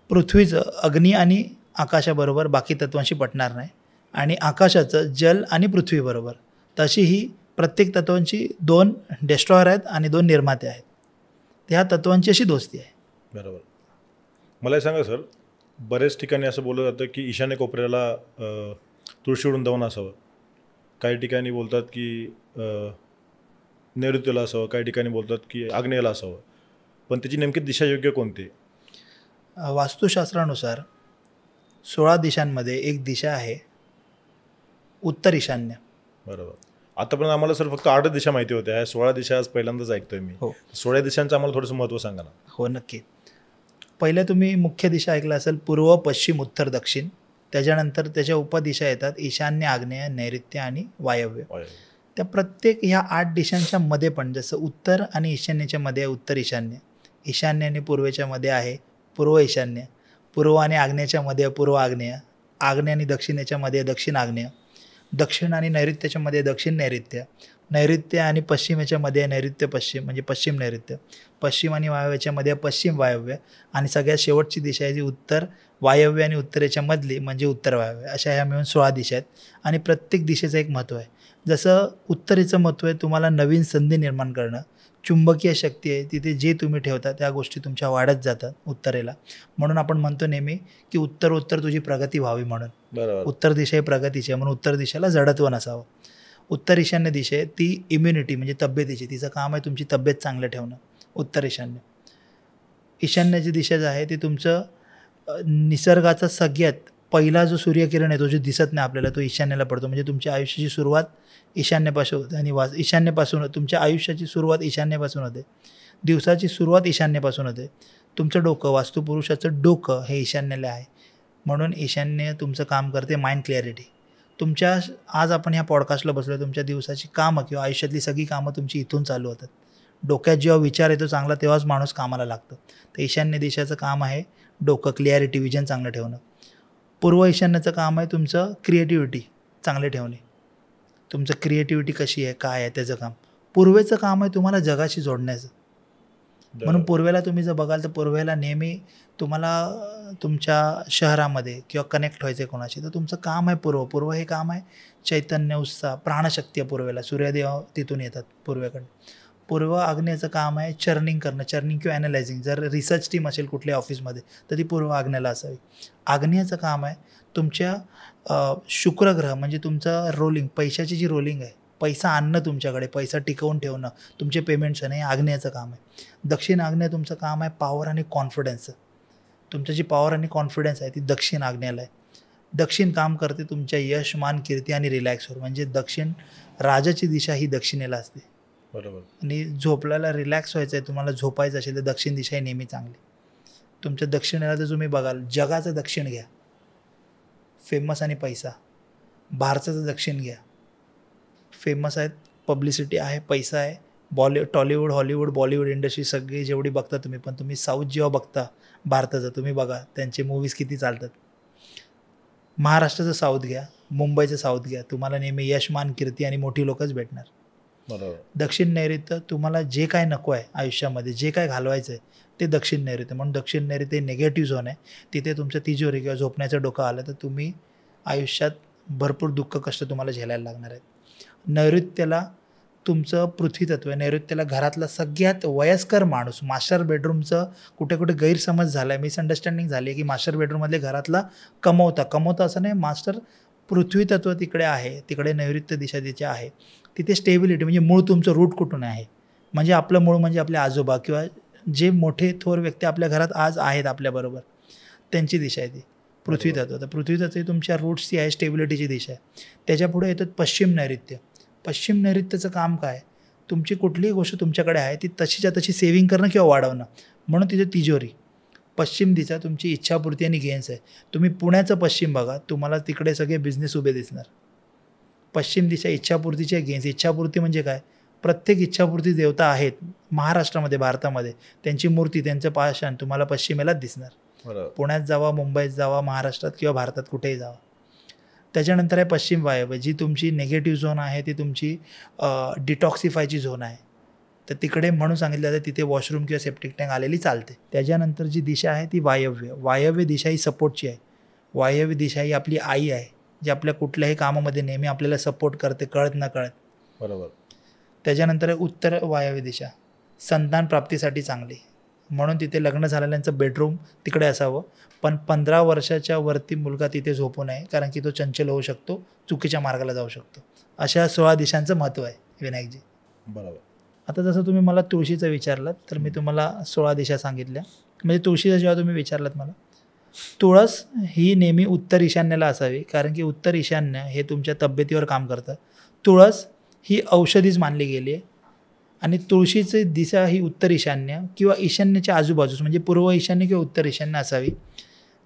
पृथ्वीचं अग्नी आणि आकाशाबरोबर बाकी तत्वांशी पटणार नाही. आणि आकाशाचं जल आणि पृथ्वीबरोबर. तशी ही प्रत्येक तत्वांची 2 डेस्ट्रॉयर आहेत आणि 2 निर्माते आहेत. त्या तत्वांची अशी दोस्ती आहे. बरोबर. मला हे सांगा सर, बरेच ठिकाणी असं बोललं जातं की ईशान्य कोपऱ्याला तुळशी वृंदावन असावं, काही ठिकाणी बोलतात की नैऋत्येला असावं, काही ठिकाणी बोलतात की आग्नेयला असावं. पण त्याची नेमकी दिशा योग्य कोणती? वास्तुशास्त्रानुसार 16 दिशांमध्ये एक दिशा आहे उत्तर ईशान्य. बरोबर. आतापर्यंत आम्हाला सर फक्त 8 दिशा माहिती होत्या, ह्या 16 दिशा आज पहिल्यांदाच ऐकतोय मी. हो. 16 दिशांचं आम्हाला थोडंसं महत्त्व सांगा ना. हो, नक्की. पहिल्या तुम्ही मुख्य दिशा ऐकला असेल, पूर्व, पश्चिम, उत्तर, दक्षिण. त्याच्यानंतर त्याच्या उपदिशा येतात ईशान्य, आग्नेय, नैऋत्य आणि वायव्य. त्या प्रत्येक ह्या 8 दिशांच्या मध्ये पण जसं उत्तर आणि ईशान्येच्या मध्ये आहे उत्तर ईशान्य, ईशान्य आणि पूर्वेच्या मध्ये आहे पूर्व ईशान्य, पूर्व आणि आग्नेयच्या मध्ये पूर्व आग्नेय, आग्नेय आणि दक्षिणेच्या मध्ये दक्षिण आग्नेय, दक्षिण आणि नैऋत्याच्या मध्ये दक्षिण नैऋत्य, नैऋत्य आणि पश्चिमेच्या मध्ये नैऋत्य पश्चिम म्हणजे पश्चिम नैऋत्य, पश्चिम आणि वायव्याच्या मध्ये पश्चिम वायव्य, आणि सगळ्यात शेवटची दिशा आहे जी उत्तर वायव्य आणि उत्तरेच्या मधली म्हणजे उत्तर वायव्य. अशा ह्या मिळून 16 दिशा आहेत. आणि प्रत्येक दिशेचं एक महत्त्व आहे. जसं उत्तरेचं महत्त्व आहे तुम्हाला नवीन संधी निर्माण करणं, चुंबकीय शक्ती आहे, तिथे जे तुम्ही ठेवता त्या गोष्टी तुमच्या वाढत जातात उत्तरेला. म्हणून आपण म्हणतो नेहमी की उत्तर तुझी प्रगती व्हावी म्हणून. बरोबर. उत्तर दिशा ही प्रगतीची आहे, म्हणून उत्तर दिशेला जडत्व नसावं. उत्तर ईशान्य दिशा आहे ती इम्युनिटी म्हणजे तब्येतीची, तिचं काम आहे तुमची तब्येत चांगलं ठेवणं. उत्तर ईशान्य. ईशान्याची दिशा जी आहे ती तुमचं निसर्गाचा सगळ्यात पहिला जो सूर्यकिरण आहे तो जो दिसत नाही आपल्याला तो ईशान्येला पडतो. म्हणजे तुमच्या आयुष्याची सुरुवात ईशान्येपासून होते आणि ईशान्येपासून तुमच्या आयुष्याची सुरुवात ईशान्येपासून होते, दिवसाची सुरुवात ईशान्येपासून होते. तुमचं डोकं, वास्तुपुरुषाचं डोकं हे ईशान्येला आहे. म्हणून ईशान्य तुमचं काम करते माइंड क्लॅरिटी. तुमच्या आज आपण ह्या पॉडकास्टला बसलो, तुमच्या दिवसाची कामं किंवा आयुष्यातली सगळी कामं तुमची इथून चालू होतात. डोक्यात जेव्हा विचार येतो चांगला तेव्हाच माणूस कामाला लागतो. तर ईशान्य दिशेचं काम आहे डोकं, क्लॅरिटी, विजन चांगलं ठेवणं. पूर्व ईशान्याचं काम आहे तुमचं क्रिएटिव्हिटी चांगले ठेवणे. तुमचं क्रिएटिव्हिटी कशी आहे काय आहे त्याचं काम. पूर्वेचं काम आहे तुम्हाला जगाशी जोडण्याचं. म्हणून पूर्वेला तुम्ही जर बघाल तर पूर्वेला नेहमी तुम्हाला तुमच्या शहरामध्ये किंवा कनेक्ट व्हायचं आहे कोणाशी, तर तुमचं काम आहे पूर्व हे काम आहे चैतन्य, उत्साह, प्राणशक्ती आहे पूर्वेला. सूर्यदेव तिथून येतात पूर्वेकडे. पूर्व आग्नेयचं काम आहे चर्निंग करणं, चर्निंग किंवा ॲनालायझिंग. जर रिसर्च टीम असेल कुठल्या ऑफिसमध्ये तर ती पूर्व आग्नेयाला असावी. आग्नेयचं काम आहे तुमच्या शुक्रग्रह म्हणजे तुमचं रोलिंग, पैशाची जी रोलिंग आहे, पैसा आणणं तुमच्याकडे, पैसा टिकवून ठेवणं, तुमचे पेमेंट्स आहे, हे आग्नेयचं काम आहे. दक्षिण आग्नेय तुमचं काम आहे पॉवर आणि कॉन्फिडन्सचं. तुमची जी पॉवर आणि कॉन्फिडन्स आहे ती दक्षिण आग्नेयाला आहे. दक्षिण काम करते तुमच्या यश, मान, कीर्ती आणि रिलॅक्सवर. म्हणजे दक्षिण राजाची दिशा ही दक्षिणेला असते. बरोबर. आणि झोपल्याला रिलॅक्स व्हायचं आहे, तुम्हाला झोपायचं असेल तर दक्षिण दिशा ही नेहमी चांगली. तुमच्या दक्षिणेला जर तुम्ही बघाल, जगाचं दक्षिण घ्या, फेमस आणि पैसा. भारताचं दक्षिण घ्या, फेमस आहेत, पब्लिसिटी आहे, पैसा आहे. टॉलिवूड, हॉलिवूड, बॉलिवूड इंडस्ट्री सगळी जेवढी बघता तुम्ही, पण तुम्ही साऊथ जेव्हा बघता भारताचं, तुम्ही बघा त्यांचे मूवीज किती चालतात. महाराष्ट्राचं साऊथ घ्या, मुंबईचं साऊथ घ्या, तुम्हाला नेहमी यशमान कीर्ती आणि मोठी लोकच भेटणार. बरोबर. दक्षिण नैऋत्य तुम्हाला जे काय नको आहे आयुष्यामध्ये, जे काय घालवायचं आहे ते दक्षिण नैऋत्य. म्हणून दक्षिण नैऋत्य निगेटिव्ह झोन आहे. तिथे तुमचं तिजोरी किंवा झोपण्याचं डोकं आलं तर तुम्ही आयुष्यात भरपूर दुःख कष्ट तुम्हाला झेलायला लागणार आहेत. नैऋत्याला तुमचं पृथ्वी तत्व आहे. नैऋत्याला घरातला सगळ्यात वयस्कर माणूस, मास्टर बेडरूमचं कुठे कुठे गैरसमज झाला आहे, मिसअंडरस्टँडिंग झाली आहे की मास्टर बेडरूममधले घरातला कमवता असं नाही. मास्टर पृथ्वी तत्व तिकडे आहे, तिकडे नैऋत्य दिशा तिथे आहे. तिथे स्टेबिलिटी म्हणजे मूळ तुमचं रूट कुठून आहे, म्हणजे आपलं मूळ म्हणजे आपले आजोबा किंवा जे मोठे थोर व्यक्ती आपल्या घरात आज आहेत आपल्याबरोबर, त्यांची दिशा आहे ती पृथ्वी तत्व. तर पृथ्वी तत्व ही तुमच्या रूट्सची आहे, स्टेबिलिटीची दिशा आहे. त्याच्यापुढे येतात पश्चिम नैऋत्य. पश्चिम नैऋत्यचं काम काय, तुमची कुठलीही गोष्ट तुमच्याकडे आहे ती तशीच्या तशी सेव्हिंग करणं किंवा वाढवणं, म्हणून तिथे तिजोरी. पश्चिम दिशा तुमची इच्छापूर्ती आणि गेन्स आहे. तुम्ही पुण्याचं पश्चिम बघा, तुम्हाला तिकडे सगळे बिझनेस उभे दिसणार. पश्चिम दिशा इच्छापूर्तीची गेन्स. इच्छापूर्ती म्हणजे काय, प्रत्येक इच्छापूर्ती देवता आहेत महाराष्ट्रामध्ये, भारतामध्ये, त्यांची मूर्ती, त्यांचं पाषाण तुम्हाला पश्चिमेलाच दिसणार. पुण्यात जावा, मुंबईत जावा, महाराष्ट्रात किंवा भारतात कुठेही जावा. त्याच्यानंतर आहे पश्चिम वायव्य, जी तुमची निगेटिव्ह झोन आहे, ती तुमची डिटॉक्सिफायची झोन आहे. तर तिकडे म्हणून सांगितलं जातं तिथे वॉशरूम किंवा सेप्टिक टँक आलेली चालते. त्याच्यानंतर जी दिशा आहे ती वायव्य. वायव्य दिशा ही सपोर्टची आहे. वायव्य दिशा ही आपली आई आहे, जी आपल्या कुठल्याही कामामध्ये नेहमी आपल्याला सपोर्ट करते, कळत न कळत. बरोबर. त्याच्यानंतर आहे उत्तर वायव्य दिशा, संतान प्राप्तीसाठी चांगली, म्हणून तिथे लग्न झालेल्यांचं बेडरूम तिकडे असावं. पण 15 वर्षाच्या वरती मुलगा तिथे झोपू नये, कारण की तो चंचल होऊ शकतो, चुकीच्या मार्गाला जाऊ शकतो. अशा 16 दिशांचं महत्त्व आहे विनायकजी. बरोबर. आता जसं तुम्ही मला तुळशीचं विचारलात तर मी तुम्हाला 16 दिशा सांगितल्या. म्हणजे तुळशीचं जेव्हा तुम्ही विचारलात मला, तुळस ही नेहमी उत्तर ईशान्येला असावी, कारण की उत्तर ईशान्य हे तुमच्या तब्येतीवर काम करतं. तुळस ही औषधीच मानली गेली आहे. आणि तुळशीची दिशा ही उत्तर ईशान्य किंवा ईशान्येच्या आजूबाजूस, म्हणजे पूर्व ईशान्य किंवा उत्तर ईशान्य असावी.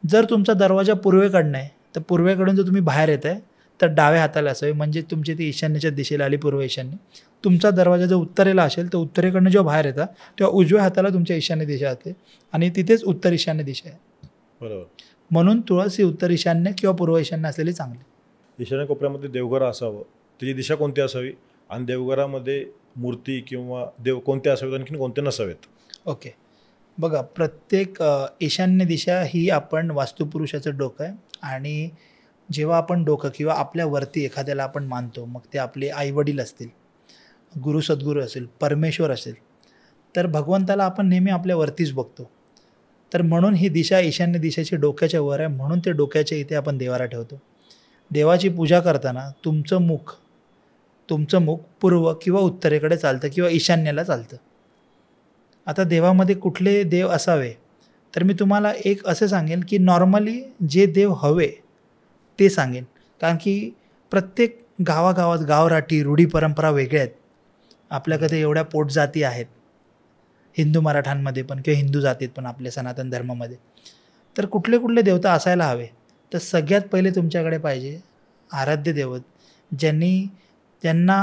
जर तुमचा दरवाजा पूर्वेकडनं आहे तर पूर्वेकडून जर तुम्ही बाहेर येत आहे तर डाव्या हाताला असावी, म्हणजे तुमची ती ईशान्येच्या दिशेला आली, पूर्व ईशान्य. तुमचा दरवाजा जर उत्तरेला असेल तर उत्तरेकडनं जेव्हा बाहेर येता तेव्हा उजव्या हाताला तुमच्या ईशान्य दिशा असते आणि तिथेच उत्तर ईशान्य दिशा आहे. बरोबर. म्हणून तुळस ही उत्तर ईशान्य किंवा पूर्व ईशान्य असलेली चांगली. ईशान्य कोपऱ्यामध्ये देवघर असावं, त्याची दिशा कोणती असावी, आणि देवघरामध्ये मूर्ती किंवा देव कोणते असावेत, आणखीन कोणते नसावेत. ओके, बघा, प्रत्येक ईशान्य दिशा ही आपण वास्तुपुरुषाचं डोकं आहे. आणि जेव्हा आपण डोकं किंवा आपल्या वरती एखाद्याला आपण मानतो, मग ते आपले आईवडील असतील, गुरु सद्गुरू असेल, परमेश्वर असेल, तर भगवंताला आपण नेहमी आपल्या वरतीच बघतो. तर म्हणून ही दिशा ईशान्य दिशेची डोक्याच्या वर आहे, म्हणून ते डोक्याच्या इथे आपण देवारा ठेवतो. देवाची पूजा करताना तुमचं मुख पूर्व किंवा उत्तरेकडे चालतं किंवा ईशान्येला चालतं. आता देवामध्ये कुठले देव असावे, तर मी तुम्हाला एक असं सांगेन की नॉर्मली जे देव हवे ते सांगेन, कारण की प्रत्येक गावागावात गावराटी रूढी परंपरा वेगळ्या आहेत. आपल्याकडे एवढ्या पोटजाती आहेत, हिंदू मराठांमध्ये पण किंवा हिंदू जातीत पण, आपल्या सनातन धर्मामध्ये. तर कुठले कुठले देवता असायला हवे, तर सगळ्यात पहिले तुमच्याकडे पाहिजे आराध्य दैवत, ज्यांना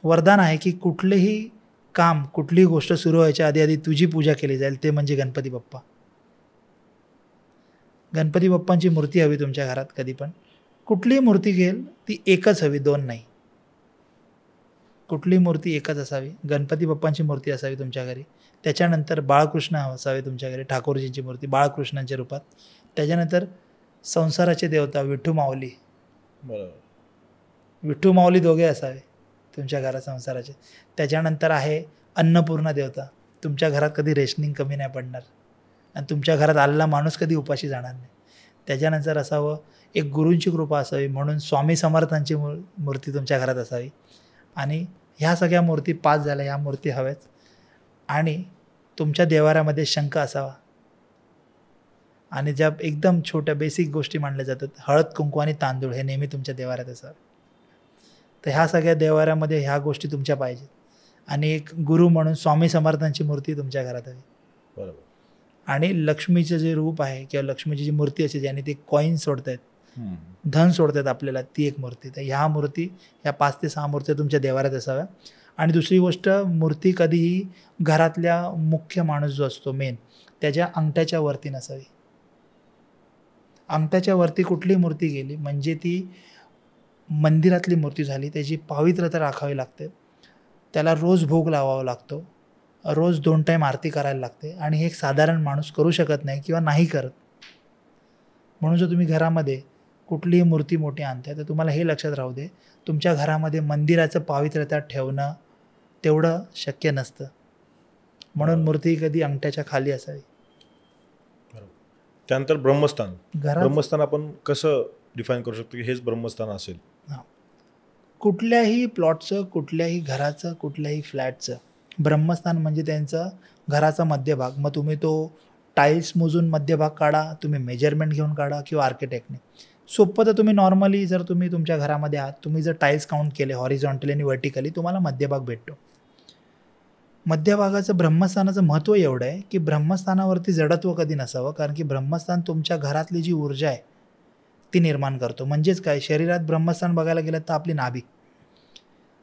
वरदान आहे की कुठलेही काम, कुठलीही गोष्ट सुरू व्हायच्या आधी तुझी पूजा केली जाईल, ते म्हणजे गणपती बाप्पा. गणपती बाप्पांची मूर्ती हवी तुमच्या घरात. कधी पण कुठलीही मूर्ती घेईल ती एकच हवी, 2 नाही. कुठलीही मूर्ती एकच असावी. गणपती बाप्पांची मूर्ती असावी तुमच्या घरी. त्याच्यानंतर बाळकृष्ण असावे तुमच्या घरी, ठाकूरजींची मूर्ती बाळकृष्णांच्या रूपात. त्याच्यानंतर संसाराचे देवता विठू माऊली. बरोबर. विठू माऊली दोघे असावे तुमच्या घरात संसाराचे. त्याच्यानंतर आहे अन्नपूर्णा देवता. तुमच्या घरात कधी रेशनिंग कमी नाही पडणार आणि तुमच्या घरात आलेला माणूस कधी उपाशी जाणार नाही. त्याच्यानंतर असावं एक गुरूंची कृपा असावी, म्हणून स्वामी समर्थांची मूर्ती तुमच्या घरात असावी. आणि ह्या सगळ्या मूर्ती 5 झाल्या, ह्या मूर्ती हव्याच. आणि तुमच्या देवाऱ्यामध्ये शंख असावा. आणि ज्या एकदम छोट्या बेसिक गोष्टी मानल्या जातात, हळद, कुंकू आणि तांदूळ, हे नेहमी तुमच्या देवाऱ्यात असावे. तर ह्या सगळ्या देवाऱ्यामध्ये ह्या गोष्टी तुमच्या पाहिजेत. आणि एक गुरु म्हणून स्वामी समर्थांची मूर्ती तुमच्या घरात हवी. बरोबर. आणि लक्ष्मीचं जे रूप आहे किंवा लक्ष्मीची जी मूर्ती असते, ज्याने ते कॉईन सोडत आहेत, धन सोडत आहेत आपल्याला, ती एक मूर्ती. तर ह्या मूर्ती, ह्या 5 ते 6 मूर्त्या तुमच्या देवाऱ्यात असाव्या. आणि दुसरी गोष्ट, मूर्ती कधीही घरातल्या मुख्य माणूस जो असतो मेन, त्याच्या अंगठ्याच्या वरती नसावी. अंगठ्याच्या वरती कुठली मूर्ती गेली म्हणजे ती मंदिरातली मूर्ती झाली, त्याची पावित्र्यता राखावी लागते, त्याला रोज भोग लावावा लागतो, रोज 2 टाईम आरती करायला लागते आणि हे एक साधारण माणूस करू शकत नाही किंवा नाही करत. म्हणून जर तुम्ही घरामध्ये कुठलीही मूर्ती मोठी आणताय तर तुम्हाला हे लक्षात राहू दे, तुमच्या घरामध्ये मंदिराचं पावित्र्यता ठेवणं तेवढं शक्य नसतं. म्हणून मूर्ती कधी अंगठ्याच्या खाली असावी. त्यानंतर ब्रह्मस्थान. घरात ब्रह्मस्थान आपण कसं डिफाईन करू शकतो की हेच ब्रह्मस्थान असेल? कुठल्याही प्लॉटचं, कुठल्याही घराचं, कुठल्याही फ्लॅटचं ब्रह्मस्थान म्हणजे त्यांचं घराचा मध्यभाग. मग तुम्ही तो टाईल्स मोजून मध्यभाग काढा, तुम्ही मेजरमेंट घेऊन काढा किंवा आर्किटेक्टने. सोपं तर तुम्ही नॉर्मली जर तुम्ही तुमच्या घरामध्ये आहात, तुम्ही जर टाईल्स काउंट केले हॉरिझॉन्टली आणि व्हर्टिकली, तुम्हाला मध्यभाग भेटतो. मध्यभागाचं ब्रह्मस्थानाचं महत्त्व एवढं आहे की ब्रह्मस्थानावरती जडत्व कधी नसावं, कारण की ब्रह्मस्थान तुमच्या घरातली जी ऊर्जा आहे ती निर्माण करतो. म्हणजेच काय, शरीरात ब्रह्मस्थान बघायला गेलं तर आपली नाभी,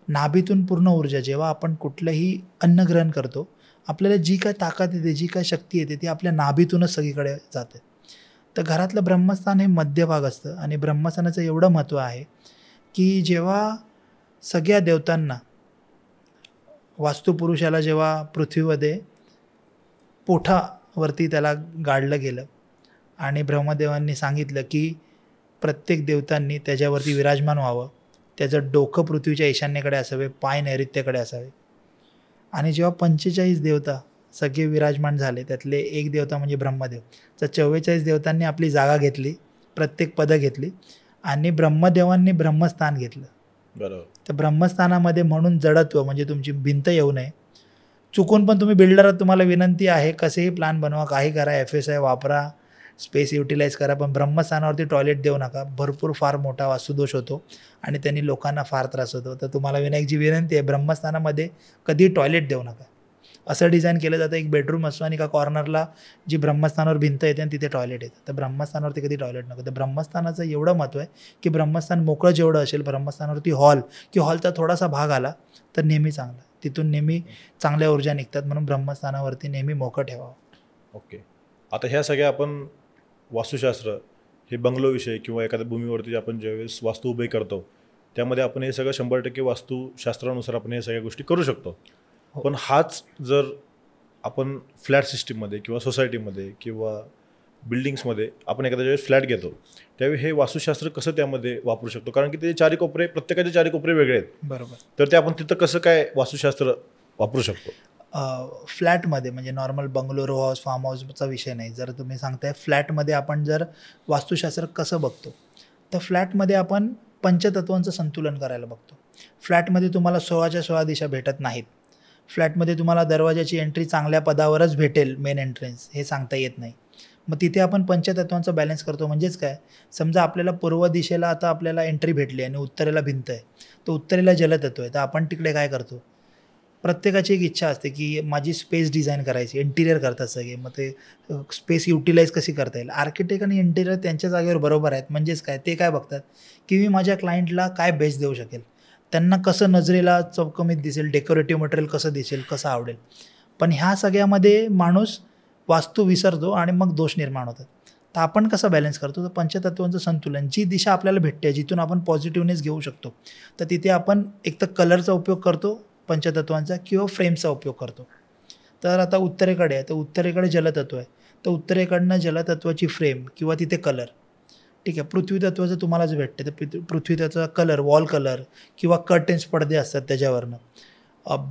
नाभीतून पूर्ण ऊर्जा, जेव्हा आपण कुठलंही अन्न ग्रहण करतो आपल्याला जी काय ताकद येते, जी काय शक्ती येते ती आपल्या नाभीतूनच सगळीकडे जाते. तर घरातलं ब्रह्मस्थान हे मध्यभाग असतं आणि ब्रह्मस्थानाचं एवढं महत्त्व आहे की जेव्हा सगळ्या देवतांना, वास्तुपुरुषाला जेव्हा पृथ्वीमध्ये पोठावरती त्याला गाडलं गेलं आणि ब्रह्मदेवांनी सांगितलं की प्रत्येक देवतांनी त्याच्यावरती विराजमान व्हावं, त्याचं डोकं पृथ्वीच्या ईशान्येकडे असावे, पाय नैऋत्येकडे असावे. आणि जेव्हा 45 देवता सगळे विराजमान झाले, त्यातले एक देवता म्हणजे ब्रह्मदेव, तर 44 देवतांनी आपली जागा घेतली, प्रत्येक पदं घेतली आणि ब्रह्मदेवांनी ब्रह्मस्थान घेतलं. बरोबर. तर ब्रह्मस्थानामध्ये म्हणून जडत्व म्हणजे तुमची भिंत येऊ नये. चुकून पण तुम्ही बिल्डर, तुम्हाला विनंती आहे कसेही प्लॅन बनवा, काही करा, FSI वापरा, स्पेस युटिलाइज करा, पण ब्रह्मस्थानावरती टॉयलेट देऊ नका. भरपूर फार मोठा वास्तुदोष होतो आणि त्यांनी लोकांना फार त्रास होतो. तर तुम्हाला विनायकची विनंती आहे, ब्रह्मस्थानामध्ये कधी टॉयलेट देऊ नका. असं डिझाईन केलं जातं, एक बेडरूम असतो आणि एका कॉर्नरला जी ब्रह्मस्थानावर भिंत येते आणि तिथे टॉयलेट येतं. तर ब्रह्मस्थानावरती कधी टॉयलेट नको. तर ब्रह्मस्थानाचं एवढं महत्त्व आहे की ब्रह्मस्थान मोकळं जेवढं असेल, ब्रह्मस्थानावरती हॉल किंवा हॉलचा थोडासा भाग आला तर नेहमी चांगला, तिथून नेहमी चांगल्या ऊर्जा निघतात. म्हणून ब्रह्मस्थानावरती नेहमी मोकळं ठेवावं. ओके. आता ह्या सगळ्या आपण वास्तुशास्त्र, हे बंगलोविषयी किंवा एखाद्या भूमीवरती आपण ज्यावेळेस वास्तू उभे करतो त्यामध्ये आपण हे सगळं 100% वास्तुशास्त्रानुसार आपण हे सगळ्या गोष्टी करू शकतो. पण हाच जर आपण फ्लॅट सिस्टीममध्ये किंवा सोसायटीमध्ये किंवा बिल्डिंग्समध्ये आपण एखाद्या वेळेस फ्लॅट घेतो त्यावेळी हे वास्तुशास्त्र कसं त्यामध्ये वापरू शकतो? कारण की ते चारी कोपरे, प्रत्येकाचे चारी कोपरे वेगळे आहेत. बरोबर. तर ते आपण तिथं कसं काय वास्तुशास्त्र वापरू शकतो? फ्लॅटमध्ये म्हणजे नॉर्मल बंगलोरो हाऊस, फार्म हाऊसचा विषय नाही. जर तुम्ही सांगताय फ्लॅटमध्ये आपण जर वास्तुशास्त्र कसं बघतो, तर फ्लॅटमध्ये आपण पंचतत्वांचं संतुलन करायला बघतो. फ्लॅटमध्ये तुम्हाला 16च्या 16 दिशा भेटत नाहीत. फ्लॅटमध्ये तुम्हाला दरवाजाची एंट्री चांगल्या पदावरच भेटेल, मेन एंट्रन्स, हे सांगता येत नाही. मग तिथे आपण पंचतत्वांचा बॅलन्स करतो. म्हणजेच काय, समजा आपल्याला पूर्व दिशेला आता आपल्याला एंट्री भेटली आणि उत्तरेला भिंत आहे, तर उत्तरेला जलतत्व आहे, तर आपण तिकडे काय करतो, प्रत्येकाची एक इच्छा असते की माझी स्पेस डिझाईन करायची, इंटिरियर करतात सगळे, मग ते स्पेस युटिलाइज कशी करता येईल. आर्किटेक्ट आणि इंटिरियर त्यांच्या जागेवर बरोबर आहेत. म्हणजेच काय, ते काय बघतात की मी माझ्या क्लायंटला काय बेस्ट देऊ शकेल, त्यांना कसं नजरेला चमकमीत दिसेल, डेकोरेटिव्ह मटेरियल कसं दिसेल, कसं आवडेल. पण ह्या सगळ्यामध्ये माणूस वास्तू विसरतो आणि मग दोष निर्माण होतात. तर आपण कसं बॅलन्स करतो, तर पंचतत्वांचं संतुलन, जी दिशा आपल्याला भेटते, जिथून आपण पॉझिटिव्हनेस घेऊ शकतो, तर तिथे आपण एक तर कलरचा उपयोग करतो पंचतत्वांचा किंवा फ्रेमचा उपयोग करतो. तर आता उत्तरेकडे आहे, तर उत्तरेकडे जलतत्व आहे, तर उत्तरेकडनं जलतत्वाची फ्रेम किंवा तिथे कलर, ठीक आहे. पृथ्वी तत्वाचं तुम्हाला जे भेटते, तर पृथ्वी तत्वाचा कलर, वॉल कलर किंवा कर्टेन्स, पडदे असतात त्याच्यावरनं.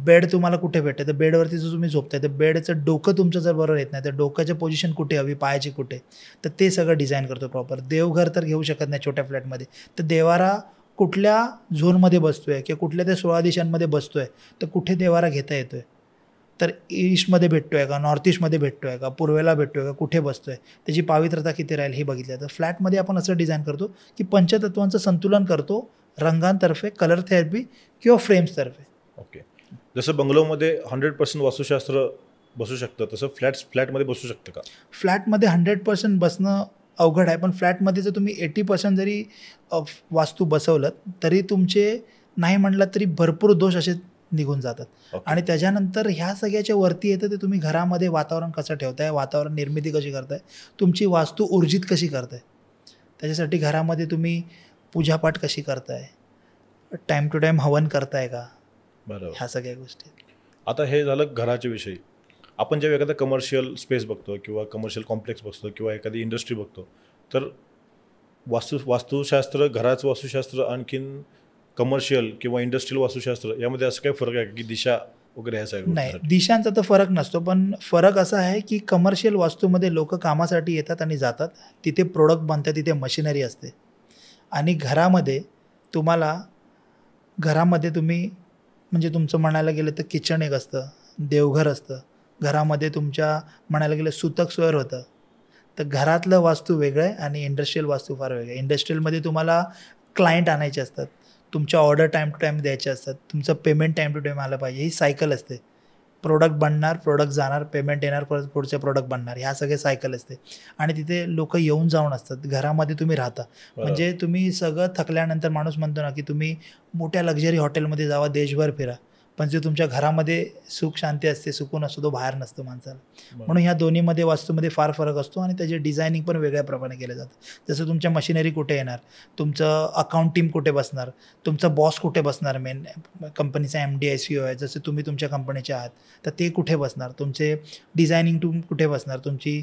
बेड तुम्हाला कुठे भेटते, तर बेडवरती जर तुम्ही झोपताय तर बेडचं डोकं तुमचं जर बरोबर येत नाही, तर डोक्याचं पोझिशन कुठे हवी, पायाची कुठे, तर ते सगळं डिझाईन करतो प्रॉपर. देवघर तर घेऊ शकत नाही छोट्या फ्लॅटमध्ये, तर देवारा कुठल्या झोनमध्ये बसतो आहे किंवा कुठल्या त्या 16 दिशांमध्ये बसतो आहे, तर कुठे देवारा घेता येतो आहे, तर ईस्टमध्ये भेटतो आहे का, नॉर्थ ईस्टमध्ये भेटतो आहे का, पूर्वेला भेटतो आहे का, कुठे बसतो आहे, त्याची पावित्रता किती राहील हे बघितलं. तर फ्लॅटमध्ये आपण असं डिझाईन करतो की पंचतत्वांचं संतुलन करतो, रंगांतर्फे, कलर थेरपी किंवा फ्रेम्सतर्फे. ओके. जसं बंगलोमध्ये 100% वास्तुशास्त्र बसू शकतं, तसं फ्लॅटमध्ये बसू शकतं का? फ्लॅटमध्ये 100% बसणं अवघड आहे, पण फ्लॅटमध्ये जर तुम्ही 80% जरी वास्तू बसवलं तरी तुमचे नाही म्हटलं तरी भरपूर दोष असे निघून जातात. आणि त्याच्यानंतर ह्या सगळ्याच्या वरती येतं ते तुम्ही घरामध्ये वातावरण कसं ठेवताय, वातावरण निर्मिती कशी करताय, तुमची वास्तू ऊर्जित कशी करताय, त्याच्यासाठी घरामध्ये तुम्ही पूजापाठ कशी करताय, टाईम टू टाईम हवन करताय का, बरोबर. ह्या सगळ्या गोष्टी. आता हे झालं घराच्या विषयी. आपण जेव्हा एखादा कमर्शियल स्पेस बघतो किंवा कमर्शियल कॉम्प्लेक्स बघतो किंवा एखादी इंडस्ट्री बघतो, तर वास्तुशास्त्र, घराचं वास्तुशास्त्र आणखीन कमर्शियल किंवा इंडस्ट्रियल वास्तुशास्त्र यामध्ये असं काही फरक आहे की दिशा वगैरे ह्या सगळ्या नाही, गोष्टीसाठी? दिशांचा तर फरक नसतो, पण फरक असा आहे की कमर्शियल वास्तूमध्ये लोक कामासाठी येतात आणि जातात, तिथे प्रोडक्ट बनतात, तिथे मशिनरी असते. आणि घरामध्ये तुम्ही म्हणजे तुमचं म्हणायला गेलं तर किचन एक असतं, देवघर असतं, घरामध्ये तुमच्या म्हणायला गेलं सुतक सोयर होतं. तर घरातलं वास्तू वेगळं आहे आणि इंडस्ट्रियल वास्तू फार वेगळं आहे. इंडस्ट्रियलमध्ये तुम्हाला क्लायंट आणायचे असतात, तुमच्या ऑर्डर टाईम टू टाईम द्यायचे असतात, तुमचं पेमेंट टाईम टू टाईम आलं पाहिजे. ही सायकल असते. प्रोडक्ट बनणार, प्रोडक्ट जाणार, पेमेंट येणार, परत पुढचे प्रोडक्ट बनणार, ह्या सगळे सायकल असते. आणि तिथे लोक येऊन जाऊन असतात. घरामध्ये तुम्ही राहता म्हणजे तुम्ही सगळं थकल्यानंतर माणूस म्हणतो ना की तुम्ही मोठ्या लक्झरी हॉटेलमध्ये जावा, देशभर फिरा, पण जे तुमच्या घरामध्ये सुख शांती असते, सुकून असतो, तो बाहेर नसतो माणसाला. म्हणून ह्या दोन्हीमध्ये वास्तूमध्ये फार फरक असतो आणि त्याचे डिझायनिंग पण वेगळ्या प्रमाणे केलं जातं. जसं तुमच्या मशिनरी कुठे येणार, तुमचं अकाउंट टीम कुठे बसणार, तुमचा बॉस कुठे बसणार, मेन कंपनीचा MD CEO आहे जसं तुम्ही तुमच्या कंपनीचे आहात, तर ते कुठे बसणार, तुमचे डिझायनिंग टीम कुठे बसणार, तुमची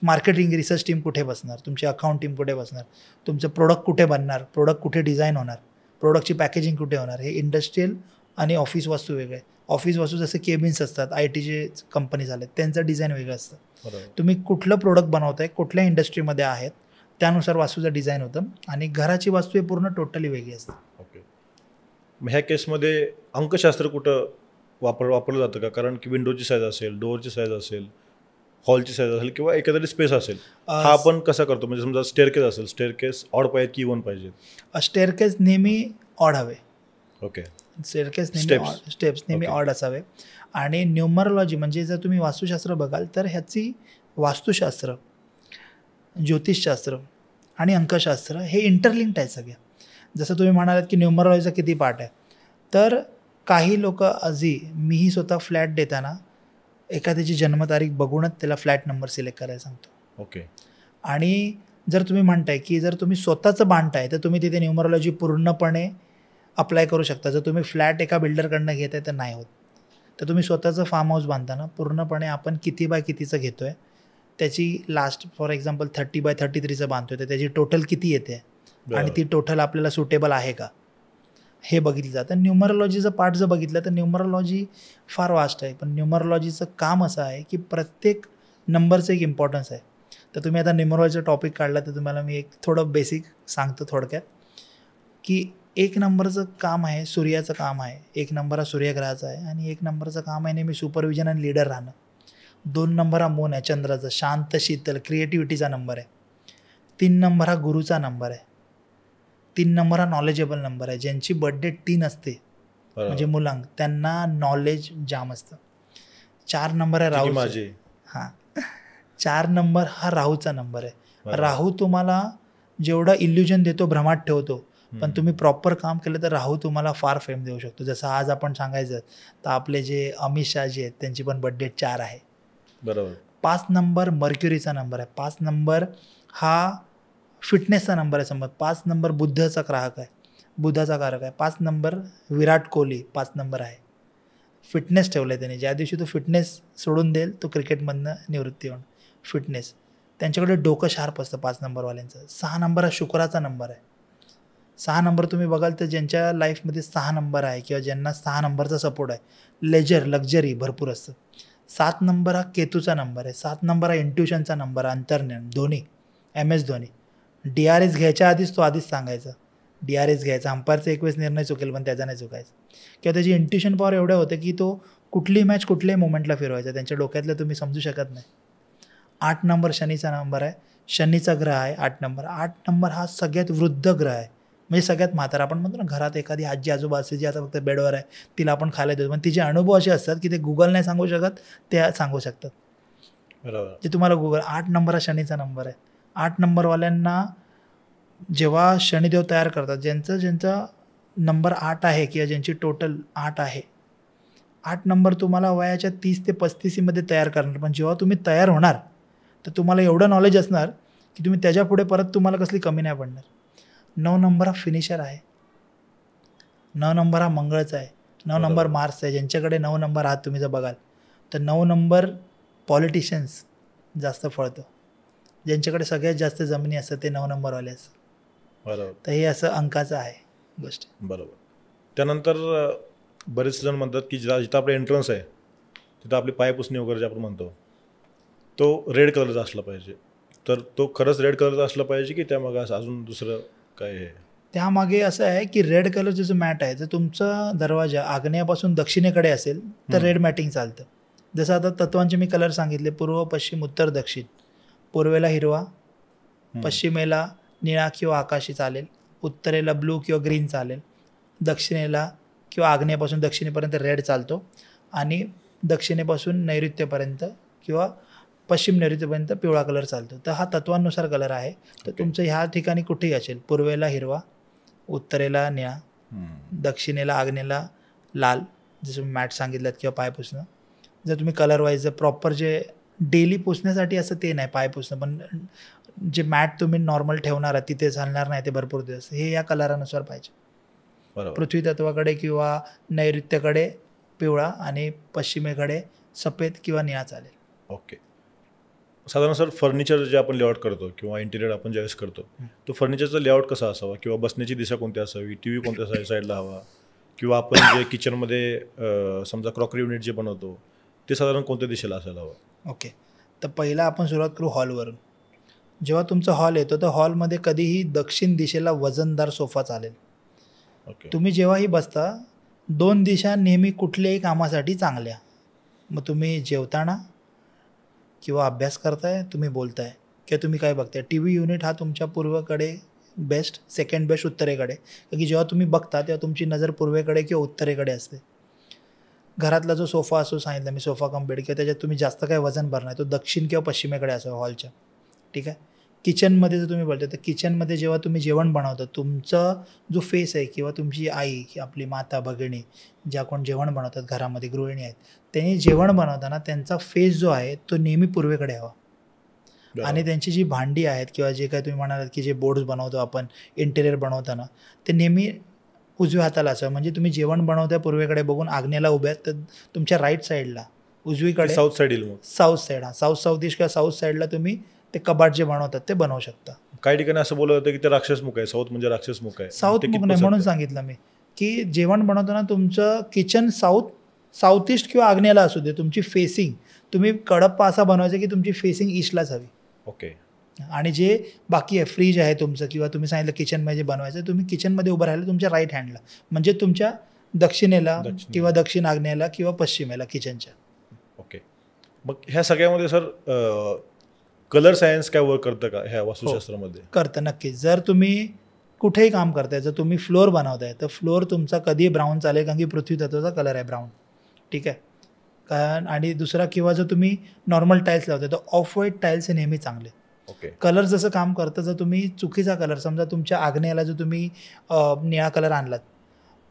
मार्केटिंग रिसर्च टीम कुठे बसणार, तुमची अकाउंट टीम कुठे बसणार, तुमचं प्रोडक्ट कुठे बनणार, प्रोडक्ट कुठे डिझाईन होणार, प्रोडक्टची पॅकेजिंग कुठे होणार. हे इंडस्ट्रियल आणि ऑफिस वास्तू वेगळे. ऑफिस वास्तू जसे केबिन्स असतात, IT कंपनी झाले, त्यांचं डिझाईन वेगळं असतं. तुम्ही कुठलं प्रोडक्ट बनवताय, कुठल्या इंडस्ट्रीमध्ये आहेत, त्यानुसार वास्तूचं डिझाईन होतं. आणि घराची वास्तू हे पूर्ण टोटली वेगळी असते. ओके. मग ह्या केसमध्ये अंकशास्त्र कुठं वापरलं जातं का? कारण की विंडोची साईज असेल, डोअरची साईज असेल, हॉलची साईज असेल किंवा एखादी स्पेस असेल, हा आपण कसा करतो? म्हणजे समजा स्टेअरकेस असेल, स्टेअरकेस ऑड पाहिजे की इव्हन पाहिजे? स्टेअरकेस नेहमी ऑड हवे. ओके. स्टेअरकेस नेहमी स्टेप्स नेहमी ऑड असावे. आणि न्यूमरोलॉजी म्हणजे जर तुम्ही वास्तुशास्त्र बघाल तर ह्याची वास्तुशास्त्र, ज्योतिषशास्त्र आणि अंकशास्त्र हे इंटरलिंक्ड आहे सगळ्या. जसं तुम्ही म्हणालात की न्यूमरोलॉजीचा किती पार्ट आहे, तर काही लोक आजही, मीही स्वतः फ्लॅट देताना एखाद्याची जन्मतारीख बघूनच त्याला फ्लॅट नंबर सिलेक्ट करायला सांगतो. ओके. आणि जर तुम्ही म्हणताय की जर तुम्ही स्वतःचं बांधताय तर तुम्ही तिथे न्यूमरोलॉजी पूर्णपणे अप्लाय करू शकता. जर तुम्ही फ्लॅट एका बिल्डरकडनं घेत आहे तर नाही होत. तर तुम्ही स्वतःचं फार्म हाऊस बांधताना पूर्णपणे आपण किती बाय कितीचं घेतो आहे, त्याची लास्ट फॉर एक्झाम्पल 30x33चं बांधतो आहे, तर त्याची टोटल किती येते आणि ती टोटल आपल्याला सुटेबल आहे का हे बघितलं जातं. न्यूमरोलॉजीचं पार्ट जर बघितलं तर न्यूमरोलॉजी फार वास्ट आहे, पण न्यूमरोलॉजीचं काम असं आहे की प्रत्येक नंबरचं एक इम्पॉर्टन्स आहे. तर तुम्ही आता न्यूमरोलॉजीचा टॉपिक काढला तर तुम्हाला मी एक थोडं बेसिक सांगतो थोडक्यात की 1 नंबरचं काम आहे, सूर्याचं काम आहे. 1 नंबर हा सूर्यग्रहाचा आहे आणि 1 नंबरचं काम आहे नेहमी सुपरविजन आणि लीडर राहणं. 2 नंबर हा मून आहे, चंद्राचा, शांत शीतल क्रिएटिव्हिटीचा नंबर आहे. 3 नंबर हा गुरुचा नंबर आहे. 3 नंबर हा नॉलेजेबल नंबर आहे. ज्यांची बर्थडे 3 असते म्हणजे मुलांक, त्यांना नॉलेज जाम असतं. 4 नंबर आहे राहू. हां, 4 नंबर हा राहूचा नंबर आहे. राहू तुम्हाला जेवढा इल्युजन देतो, भ्रमात ठेवतो, पण तुम्ही प्रॉपर काम केलं तर राहू तुम्हाला फार फेम देऊ शकतो. जसं आज आपण सांगायचं तर आपले जे अमित शाह जे आहेत त्यांची पण बर्थडे 4 आहे. बरोबर. 5 नंबर मर्क्युरीचा नंबर आहे. 5 नंबर हा फिटनेसचा नंबर आहे. समज 5 नंबर बुद्धाचा कारक आहे. 5 नंबर विराट कोहली 5 नंबर आहे. फिटनेस ठेवलं आहे त्याने. ज्या दिवशी तो फिटनेस सोडून देईल तो क्रिकेटमधनं निवृत्ती होऊन. फिटनेस त्यांच्याकडे डोकं शार्प असतं 5 नंबरवाल्यांचं. 6 नंबर हा शुक्राचा नंबर आहे. 6 नंबर तुम्ही बघाल तर ज्यांच्या लाईफमध्ये 6 नंबर आहे किंवा ज्यांना 6 नंबरचा सपोर्ट आहे, लक्झरी भरपूर असतं. 7 नंबर हा केतूचा नंबर आहे. 7 नंबर हा इंट्युशनचा नंबर आहे, अंतर्ज्ञान. धोनी, MS धोनी DRS घ्यायच्या आधीच तो आधीच सांगायचा DRS घ्यायचा. अंपायरचा 1 वेळेस निर्णय चुकेल पण त्याचा नाही चुकायचा. किंवा त्याची इंट्युशन पॉवर एवढं होतं की तो कुठलीही मॅच कुठल्याही मोमेंटला फिरवायचा. त्यांच्या डोक्यातलं तुम्ही समजू शकत नाही. 8 नंबर शनीचा नंबर आहे. शनीचा ग्रह आहे 8 नंबर. 8 नंबर हा सगळ्यात वृद्ध ग्रह आहे, म्हणजे सगळ्यात म्हातारा. आपण म्हणतो ना घरात एखादी आजी आजोबा असते जी आता फक्त बेडवर आहे, तिला आपण खायला देतो, पण तिचे अनुभव असे असतात की ते गुगल नाही सांगू शकत, ते सांगू शकतात. बरोबर. जे तुम्हाला गुगल. 8 नंबर हा शनीचा नंबर आहे. 8 नंबरवाल्यांना जेव्हा शनिदेव तयार करतात, ज्यांचा नंबर 8 आहे किंवा ज्यांची टोटल 8 आहे, 8 नंबर तुम्हाला वयाच्या 30 ते 35मध्ये तयार करणार. पण जेव्हा तुम्ही तयार होणार तर तुम्हाला एवढं नॉलेज असणार की तुम्ही त्याच्या पुढे परत तुम्हाला कसली कमी नाही पडणार. 9 नंबर हा फिनिशर आहे. 9 नंबर हा मंगळचा आहे, 9 नंबर मार्स आहे. ज्यांच्याकडे 9 नंबर आहात तुम्ही जर बघाल तर 9 नंबर पॉलिटिशियन्स जास्त फळतो. ज्यांच्याकडे सगळ्यात जास्त जमिनी असतात ते 9 नंबरवाले असतात. बरोबर. तर हे असं अंकाचं आहे गोष्ट. बरोबर. त्यानंतर बरेच जण म्हणतात की जिथं आपलं एंट्रन्स आहे तिथं आपली पायपुसणी वगैरे जे आपण म्हणतो तो रेड कलरचा असला पाहिजे. तर तो खरंच रेड कलरचा असला पाहिजे की त्यामागे असं अजून दुसरं काय आहे? त्यामागे असं आहे की रेड कलरचं जो मॅट आहे जर तुमचा दरवाजा आग्नेयापासून दक्षिणेकडे असेल तर रेड मॅटिंग चालतं. जसं आता तत्वांचे मी कलर सांगितले, पूर्व, पश्चिम, उत्तर, दक्षिण. पूर्वेला हिरवा, पश्चिमेला निळा किंवा आकाशी चालेल, उत्तरेला ब्लू किंवा ग्रीन चालेल, दक्षिणेला किंवा आग्नेयापासून दक्षिणेपर्यंत रेड चालतो आणि दक्षिणेपासून नैऋत्येपर्यंत किंवा पश्चिम नैऋत्येपर्यंत पिवळा कलर चालतो. तर हा तत्वांनुसार कलर आहे. तर तुमचं ह्या ठिकाणी कुठेही असेल, पूर्वेला हिरवा, उत्तरेला निळा, दक्षिणेला आग्नेला लाल, जसं मॅट सांगितलं किंवा पाय पुसणं. जर तुम्ही कलर वाईज जर प्रॉपर जे डेली पुसण्यासाठी असं ते नाही पाय पुसणं, पण जे मॅट तुम्ही नॉर्मल ठेवणार आहे तिथे चालणार नाही ते भरपूर दिवस, हे या कलरानुसार पाहिजे. बरोबर. पृथ्वी तत्वाकडे किंवा नैऋत्येकडे पिवळा आणि पश्चिमेकडे सफेद किंवा निळा चालेल. ओके. साधारण सर फर्निचर जे आपण लेआउट करतो किंवा इंटिरियर आपण ज्यावेळेस करतो तो फर्निचरचा लेआउट कसा असावा किंवा बसण्याची दिशा कोणती असावी, टी व्ही कोणत्या साईडला हवा किंवा आपण जे किचनमध्ये समजा क्रॉकरी युनिट जे बनवतो ते साधारण कोणत्या दिशेला असायला हवं? ओके. तर पहिला आपण सुरुवात करू हॉलवरून. जेव्हा तुमचा हॉल येतो तर हॉलमध्ये कधीही दक्षिण दिशेला वजनदार सोफा चालेल. ओके. तुम्ही जेव्हाही बसता 2 दिशा नेहमी कुठल्याही कामासाठी चांगल्या. मग तुम्ही जेवताना किंवा अभ्यास करताय, तुम्ही बोलताय किंवा तुम्ही काय बघताय, टी व्ही युनिट हा तुमच्या पूर्वेकडे बेस्ट, सेकंड बेस्ट उत्तरेकडे. कारण की जेव्हा तुम्ही बघता तेव्हा तुमची नजर पूर्वेकडे किंवा उत्तरेकडे असते. घरातला जो सोफा असतो सांगितलं मी, सोफा कम बेड, किंवा त्याच्यात तुम्ही जास्त काय वजन भरणार तो दक्षिण किंवा पश्चिमेकडे असावा हॉलच्या. ठीक आहे. किचनमध्ये जर तुम्ही बोलता तर किचनमध्ये जेव्हा तुम्ही जेवण बनवता तुमचा जो फेस आहे किंवा तुमची आई, आपली माता, भगिनी ज्या कोण जेवण बनवतात घरामध्ये, गृहिणी आहेत, त्यांनी जेवण बनवताना त्यांचा फेस जो आहे तो नेहमी पूर्वेकडे हवा. आणि त्यांची जी भांडी आहेत किंवा जे काय तुम्ही म्हणालात की जे बोर्ड्स बनवतो आपण इंटेरियर बनवताना ते नेहमी उजव्या हाताला असावं. म्हणजे तुम्ही जेवण बनवताय पूर्वेकडे बघून आग्नेयाला उभ्या तर तुमच्या राईट साईडला उजवीकडे साऊथ साईड येईल. मग साऊथ साईड, हा साऊथ ईस्ट किंवा साऊथ साईडला तुम्ही ते कबाट जे बनवतात ते बनवू शकता. काही ठिकाणी असं बोललं जातं की ते राक्षसमुख आहे, साऊथ म्हणजे राक्षसमुख आहे. साऊथ मुख नाही म्हणून सांगितलं मी की जेवण बनवताना तुमचं किचन साऊथ ईस्ट किंवा आग्नेयाला असू दे, तुमची फेसिंग तुम्ही कडप्पा असा बनवायचा की तुमची फेसिंग ईस्टलाच हवी. ओके. आणि जे बाकी आहे फ्रीज आहे तुमचं किंवा तुम्ही सांगितलं किचनमध्ये जे बनवायचं तुम्ही किचनमध्ये उभं राहिलं तुमच्या राईट हँडला, म्हणजे तुमच्या दक्षिणेला किंवा दक्षिण आग्नेयाला किंवा पश्चिमेला किचनच्या. ओके. मग ह्या सगळ्यामध्ये सर कलर सायन्स काय वर्क करतं का ह्या वास्तुशास्त्रामध्ये? करतं नक्कीच. जर तुम्ही कुठेही काम करताय, जर तुम्ही फ्लोअर बनवताय तर फ्लोअर तुमचा कधीही ब्राऊन चालेल कारण की पृथ्वी तत्वाचा कलर आहे ब्राऊन. ठीक आहे. कारण आणि दुसरा किंवा जर तुम्ही नॉर्मल टाईल्स लावताय तर ऑफ व्हाईट टाईल्स हे नेहमी चांगले. ओके. कलर जसं काम करतं, जर तुम्ही चुकीचा कलर समजा तुमच्या आग्नेयाला जर तुम्ही निळा कलर आणलात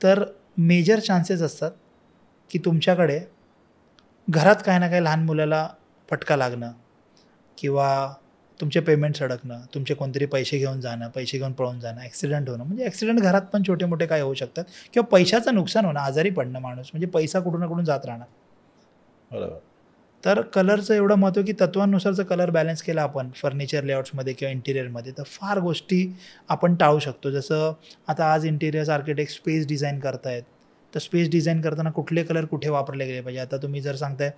तर मेजर चान्सेस असतात की तुमच्याकडे घरात काही ना काही लहान मुलाला फटका लागणं किंवा तुमचे पेमेंट्स अडकणं, तुमचे कोणतरी पैसे घेऊन जाणं, पैसे घेऊन पळून जाणं, ॲक्सिडेंट होणं. म्हणजे ॲक्सिडेंट घरात पण छोटे मोठे काय होऊ शकतात किंवा पैशाचं नुकसान होणं, आजारी पडणं माणूस, म्हणजे पैसा कुठून ना कुठून जात राहणार. बरोबर. तर कलरचं एवढं महत्त्व की तत्वांनुसारचं कलर बॅलन्स केला आपण फर्निचर लेआउट्समध्ये किंवा इंटिरियरमध्ये तर फार गोष्टी आपण टाळू शकतो. जसं आता आज इंटिरियर्स आर्किटेक्ट स्पेस डिझाईन करतायत, तर स्पेस डिझाईन करताना कुठले कलर कुठे वापरले गेले पाहिजे. आता तुम्ही जर सांगताय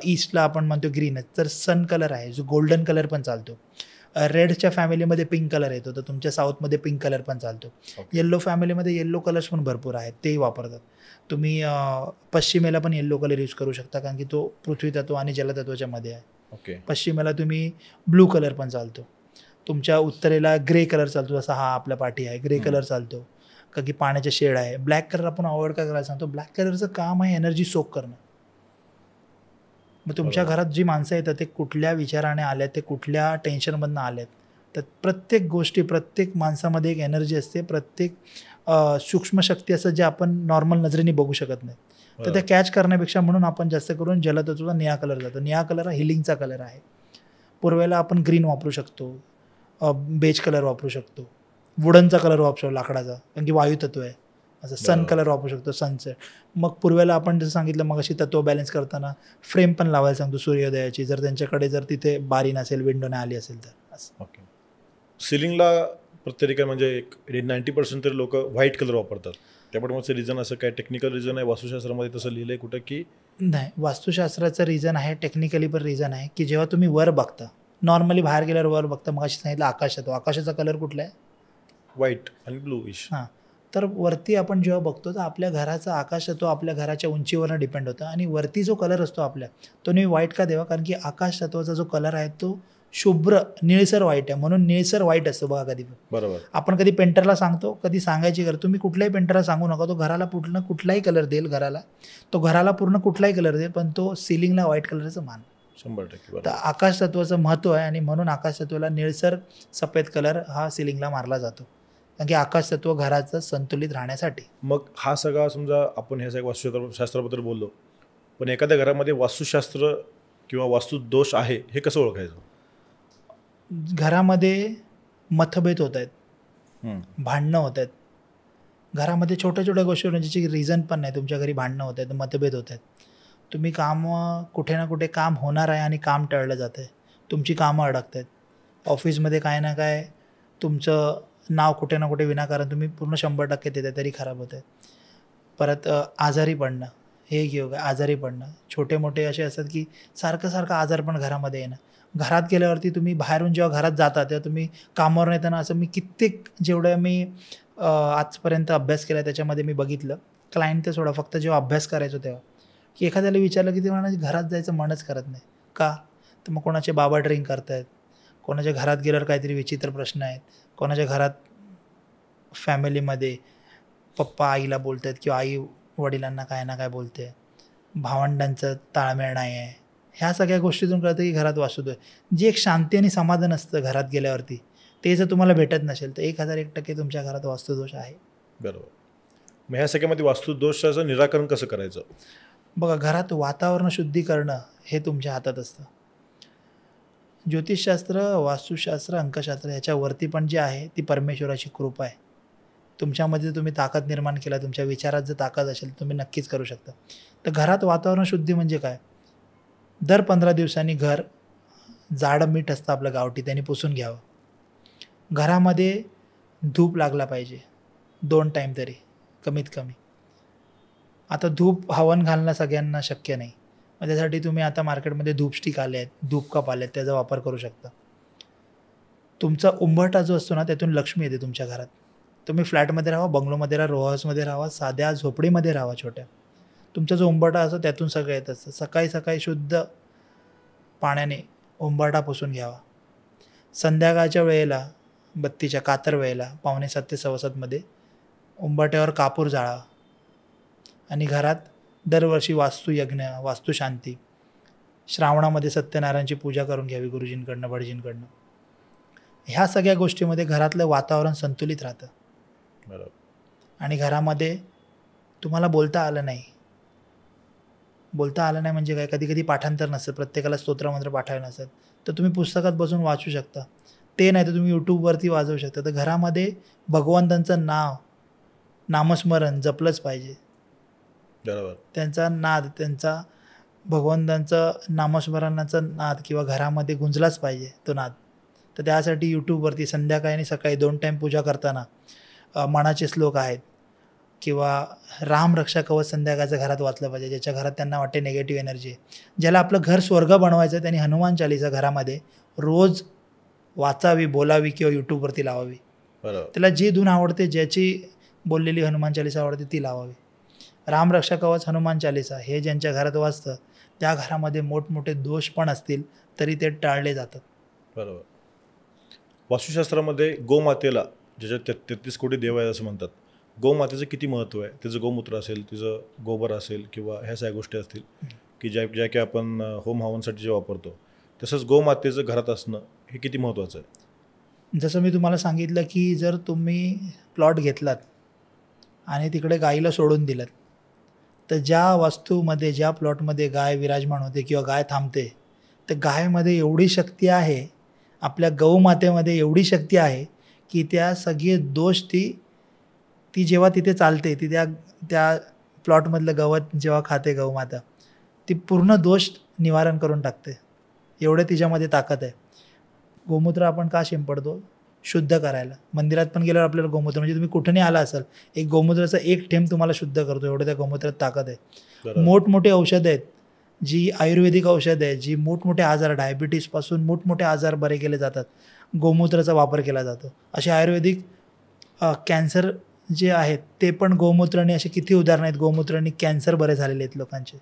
ईस्टला आपण म्हणतो ग्रीनच, तर सन कलर आहे जो गोल्डन कलर पण चालतो. रेडच्या फॅमिलीमध्ये पिंक कलर येतो तर तुमच्या साऊथमध्ये पिंक कलर पण चालतो. येल्लो फॅमिलीमध्ये येल्लो कलर्स पण भरपूर आहेत, तेही वापरतात. तुम्ही पश्चिमेला पण येल्लो कलर यूज करू शकता कारण की तो पृथ्वी तत्व आणि जलतत्वाच्या मध्ये आहे. ओके. पश्चिमेला तुम्ही ब्लू कलर पण चालतो. तुमच्या उत्तरेला ग्रे कलर चालतो, जसा हा आपला पाठी आहे ग्रे कलर चालतो कारण की पाण्याचे शेड आहे. ब्लॅक कलर आपण अवॉइड का करायला सांगतो, ब्लॅक कलरचं काम आहे एनर्जी सोक करणं. मग तुमच्या घरात जी माणसं येतात ते कुठल्या विचाराने आल्यात, ते कुठल्या टेन्शनमधनं आल्यात, तर प्रत्येक गोष्टी प्रत्येक माणसामध्ये एक एनर्जी असते, प्रत्येक सूक्ष्म शक्ती असं जे आपण नॉर्मल नजरेने बघू शकत नाही. तर ते कॅच करण्यापेक्षा म्हणून आपण जास्त करून जलतत्वाचा निळा कलर जातो. निळा कलर हा हिलिंगचा कलर आहे. पूर्वेला आपण ग्रीन वापरू शकतो, बेज कलर वापरू शकतो, वुडनचा कलर वापरू शकतो लाकडाचा कारण की वायुतत्व आहे. असं सन कलर वापरू शकतो, सनसेट. मग पूर्वेला आपण जसं सांगितलं मग अशी तत्व बॅलन्स करताना फ्रेम पण लावायला सांगतो सूर्योदयाची, जर त्यांच्याकडे जर तिथे बारी नसेल, विंडो नाही आली असेल तर असं. ओके. सिलिंगला प्रत्येक म्हणजे एक 90% तरी लोक व्हाईट कलर वापरतात. त्यामुळे रिझन असं काय टेक्निकल रिझन आहे वास्तुशास्त्रामध्ये तसं लिहिलंय कुठं की नाही? वास्तुशास्त्राचं रिझन आहे, टेक्निकली पण रिझन आहे की जेव्हा तुम्ही वर बघता, नॉर्मली बाहेर गेल्यावर वर बघता, मग अशी सांगितलं आकाश येतो, आकाशाचा कलर कुठला आहे? व्हाईट आणि ब्लू इश. हां, तर वरती आपण जेव्हा बघतो तर आपल्या घराचा आकाश तो आपल्या घराच्या उंचीवरनं डिपेंड होतं, आणि वरती जो कलर असतो आपल्या, तो नेहमी व्हाईट का द्यावा? कारण की आकाश तत्वाचा जो कलर आहे तो शुभ्र निळसर व्हाईट आहे, म्हणून निळसर व्हाईट असतो बघा. कधी बरोबर आपण कधी पेंटरला सांगतो, कधी सांगायची गरज, तुम्ही कुठल्याही पेंटरला सांगू नका, तो घराला पूर्ण कुठलाही कलर देईल, तो घराला पूर्ण कुठलाही कलर देईल, पण तो सिलिंगला व्हाईट कलरचं मान. 100%. तर आकाश तत्वाचं महत्त्व आहे, आणि म्हणून आकाश तत्वाला निळसर सफेद कलर हा सिलिंगला मारला जातो, कारण की आकाश तत्व घराचं संतुलित राहण्यासाठी. मग हा सगळा समजा आपण हे सगळं वास्तुशास्त्राबद्दल बोललो, पण एखाद्या घरामध्ये वास्तुशास्त्र किंवा वास्तुदोष आहे हे कसं ओळखायचं? घरामध्ये मतभेद होत आहेत, भांडणं होत आहेत घरामध्ये, छोट्या छोट्या गोष्टीवर ज्याची रिझन पण नाही, तुमच्या घरी भांडणं होत आहेत, मतभेद होत आहेत, तुम्ही कुठे ना कुठे काम होणार आहे आणि काम टळलं जातं आहे, तुमची कामं अडकत आहेत, ऑफिसमध्ये काय ना काय तुमचं नाव कुठे ना कुठे विनाकारण तुम्ही पूर्ण 100% देताय तरी खराब होत आहे. परत आजारी पडणं, हे एक योग आहे, आजारी पडणं. छोटे मोठे असे असतात की सारखं आजार पण घरामध्ये येणं. घरात गेल्यावरती तुम्ही बाहेरून जेव्हा घरात जाता तेव्हा तुम्ही कामावरून येताना, असं मी कित्येक जेवढं मी आजपर्यंत अभ्यास केला त्याच्यामध्ये मी बघितलं, क्लायंट ते सोडा, फक्त जेव्हा अभ्यास करायचो तेव्हा, की एखाद्याला विचारलं की ते म्हणाले घरात जायचं मनच करत नाही का? तर मग कोणाचे बाबा ड्रिंक करतायत, कोणाच्या घरात गेल्यावर काहीतरी विचित्र प्रश्न आहेत, कोणाच्या घरात फॅमिलीमध्ये पप्पा आईला बोलत आहेत किंवा आई वडिलांना काय ना काय बोलते, भावंडांचं ताळमेळ नाही आहे. ह्या सगळ्या गोष्टीतून कळतं की घरात वास्तुदोष. जी एक शांती आणि समाधान असतं घरात गेल्यावरती, ते जर तुम्हाला भेटत नसेल तर 1001% तुमच्या घरात वास्तुदोष आहे. बरोबर. मग ह्या सगळ्यामध्ये वास्तुदोषाचं निराकरण कसं करायचं? बघा, घरात वातावरण शुद्धी करणं हे तुमच्या हातात असतं. ज्योतिषशास्त्र, वास्तुशास्त्र, अंकशास्त्र ह्याच्यावरती पण जे आहे ती परमेश्वराची कृपा आहे. तुमच्यामध्ये जर तुम्ही ताकद निर्माण केला, तुमच्या विचारात जर ताकद असेल तुम्ही नक्कीच करू शकता. तर घरात वातावरण शुद्धी म्हणजे काय? दर 15 दिवसांनी घर, जाडं मीठ असतं आपलं गावठी, त्यांनी पुसून घ्यावं. घरामध्ये धूप लागला पाहिजे 2 टाईम तरी कमीत कमी. आता धूप हवन घालणं सगळ्यांना शक्य नाही, मग त्यासाठी तुम्ही आता मार्केटमध्ये धूप स्टिक आले आहेत, धूप कप आले आहेत, त्याचा वापर करू शकता. तुमचा उंबरठा जो असतो ना, त्यातून लक्ष्मी येते तुमच्या घरात. तुम्ही फ्लॅटमध्ये राहा, बंगलोमध्ये राहा, रो हाऊसमध्ये राहा, साध्या झोपडीमध्ये राहा छोट्या, तुमचा जो उंबरठा असतो त्यातून सगळं येत असतं. सकाळी सकाळी शुद्ध पाण्याने उंबरठा पुसून घ्यावा. संध्याकाळच्या वेळेला, बत्तीच्या कातर वेळेला 6:45 ते 7:15 उंबरठ्यावर कापूर जाळावा. आणि घरात दरवर्षी वास्तुयज्ञ, वास्तुशांती, श्रावणामध्ये सत्यनारायणची पूजा करून घ्यावी गुरुजींकडनं, भटजींकडनं. ह्या सगळ्या गोष्टीमध्ये घरातलं वातावरण संतुलित राहतं. बरोबर. आणि घरामध्ये तुम्हाला बोलता आलं नाही म्हणजे काय, कधी कधी पाठांतर नसतं, प्रत्येकाला स्तोत्रमंत्र पाठायला नसतात, तर तुम्ही पुस्तकात बसून वाचू शकता. ते नाही तर तुम्ही यूट्यूबवरती वाजवू शकता. तर घरामध्ये भगवंतांचं नामस्मरण जपलंच पाहिजे. बरोबर. त्यांचा नाद, त्यांचा भगवंतांचं नामस्मरणाचा नाद किंवा घरामध्ये गुंजलाच पाहिजे तो नाद. तर त्यासाठी यूट्यूबवरती संध्याकाळी आणि सकाळी 2 टाईम पूजा करताना मनाचे श्लोक आहेत, किंवा राम रक्षा कवच संध्याकाळचं घरात वाचलं पाहिजे. ज्याच्या घरात त्यांना वाटते निगेटिव्ह एनर्जी आहे, ज्याला आपलं घर स्वर्ग बनवायचं, त्यांनी हनुमान चालीसा घरामध्ये रोज वाचावी, बोलावी किंवा यूट्यूबवरती लावावी. बरोबर. त्याला जी धून आवडते, ज्याची बोललेली हनुमान चालीसा आवडते ती लावावी. राम रक्षा कवच, हनुमान चालीसा हे ज्यांच्या घरात वाचतं त्या घरामध्ये मोठमोठे दोष पण असतील तरी ते टाळले जातात. बरोबर. वास्तुशास्त्रामध्ये गोमातेला, ज्याच्यात 33 कोटी देव आहे असं म्हणतात, गोमातेचं किती महत्त्व आहे? तिचं गोमूत्र असेल, तिचं गोबर असेल, किंवा ह्या सगळ्या गोष्टी असतील की ज्या की आपण होम हवनसाठी जे वापरतो, तसंच गोमातेचं घरात असणं हे किती महत्त्वाचं आहे? जसं मी तुम्हाला सांगितलं की जर तुम्ही प्लॉट घेतलात आणि तिकडे गाईला सोडून दिलात, तर ज्या वास्तूमध्ये, ज्या प्लॉटमध्ये गाय विराजमान होते किंवा गाय थांबते, तर गायमध्ये एवढी शक्ती आहे, आपल्या गौमातेमध्ये एवढी शक्ती आहे की त्या सगळे दोष ती ती जेव्हा तिथे चालते ती त्या प्लॉटमधलं गवत जेव्हा खाते गौमाता, ती पूर्ण दोष निवारण करून टाकते. एवढे तिच्यामध्ये ताकद आहे. गोमूत्र आपण का शिंपडतो? शुद्ध करायला. मंदिरात पण गेल्यावर आपल्याला गोमूत्र, म्हणजे तुम्ही कुठेही आला असाल, एक गोमूत्राचा एक थेंब तुम्हाला शुद्ध करतो, एवढं त्या गोमूत्रात ताकद आहे. बरोबर. मोठमोठे औषधं आहेत, जी आयुर्वेदिक औषधं आहेत, जी मोठमोठे आजार, डायबिटीसपासून मोठमोठे आजार बरे केले जातात, गोमूत्राचा वापर केला जातो. असे आयुर्वेदिक कॅन्सर जे आहेत ते पण गोमूत्राने, असे किती उदाहरणं आहेत, गोमूत्राने कॅन्सर बरे झालेले आहेत लोकांचे.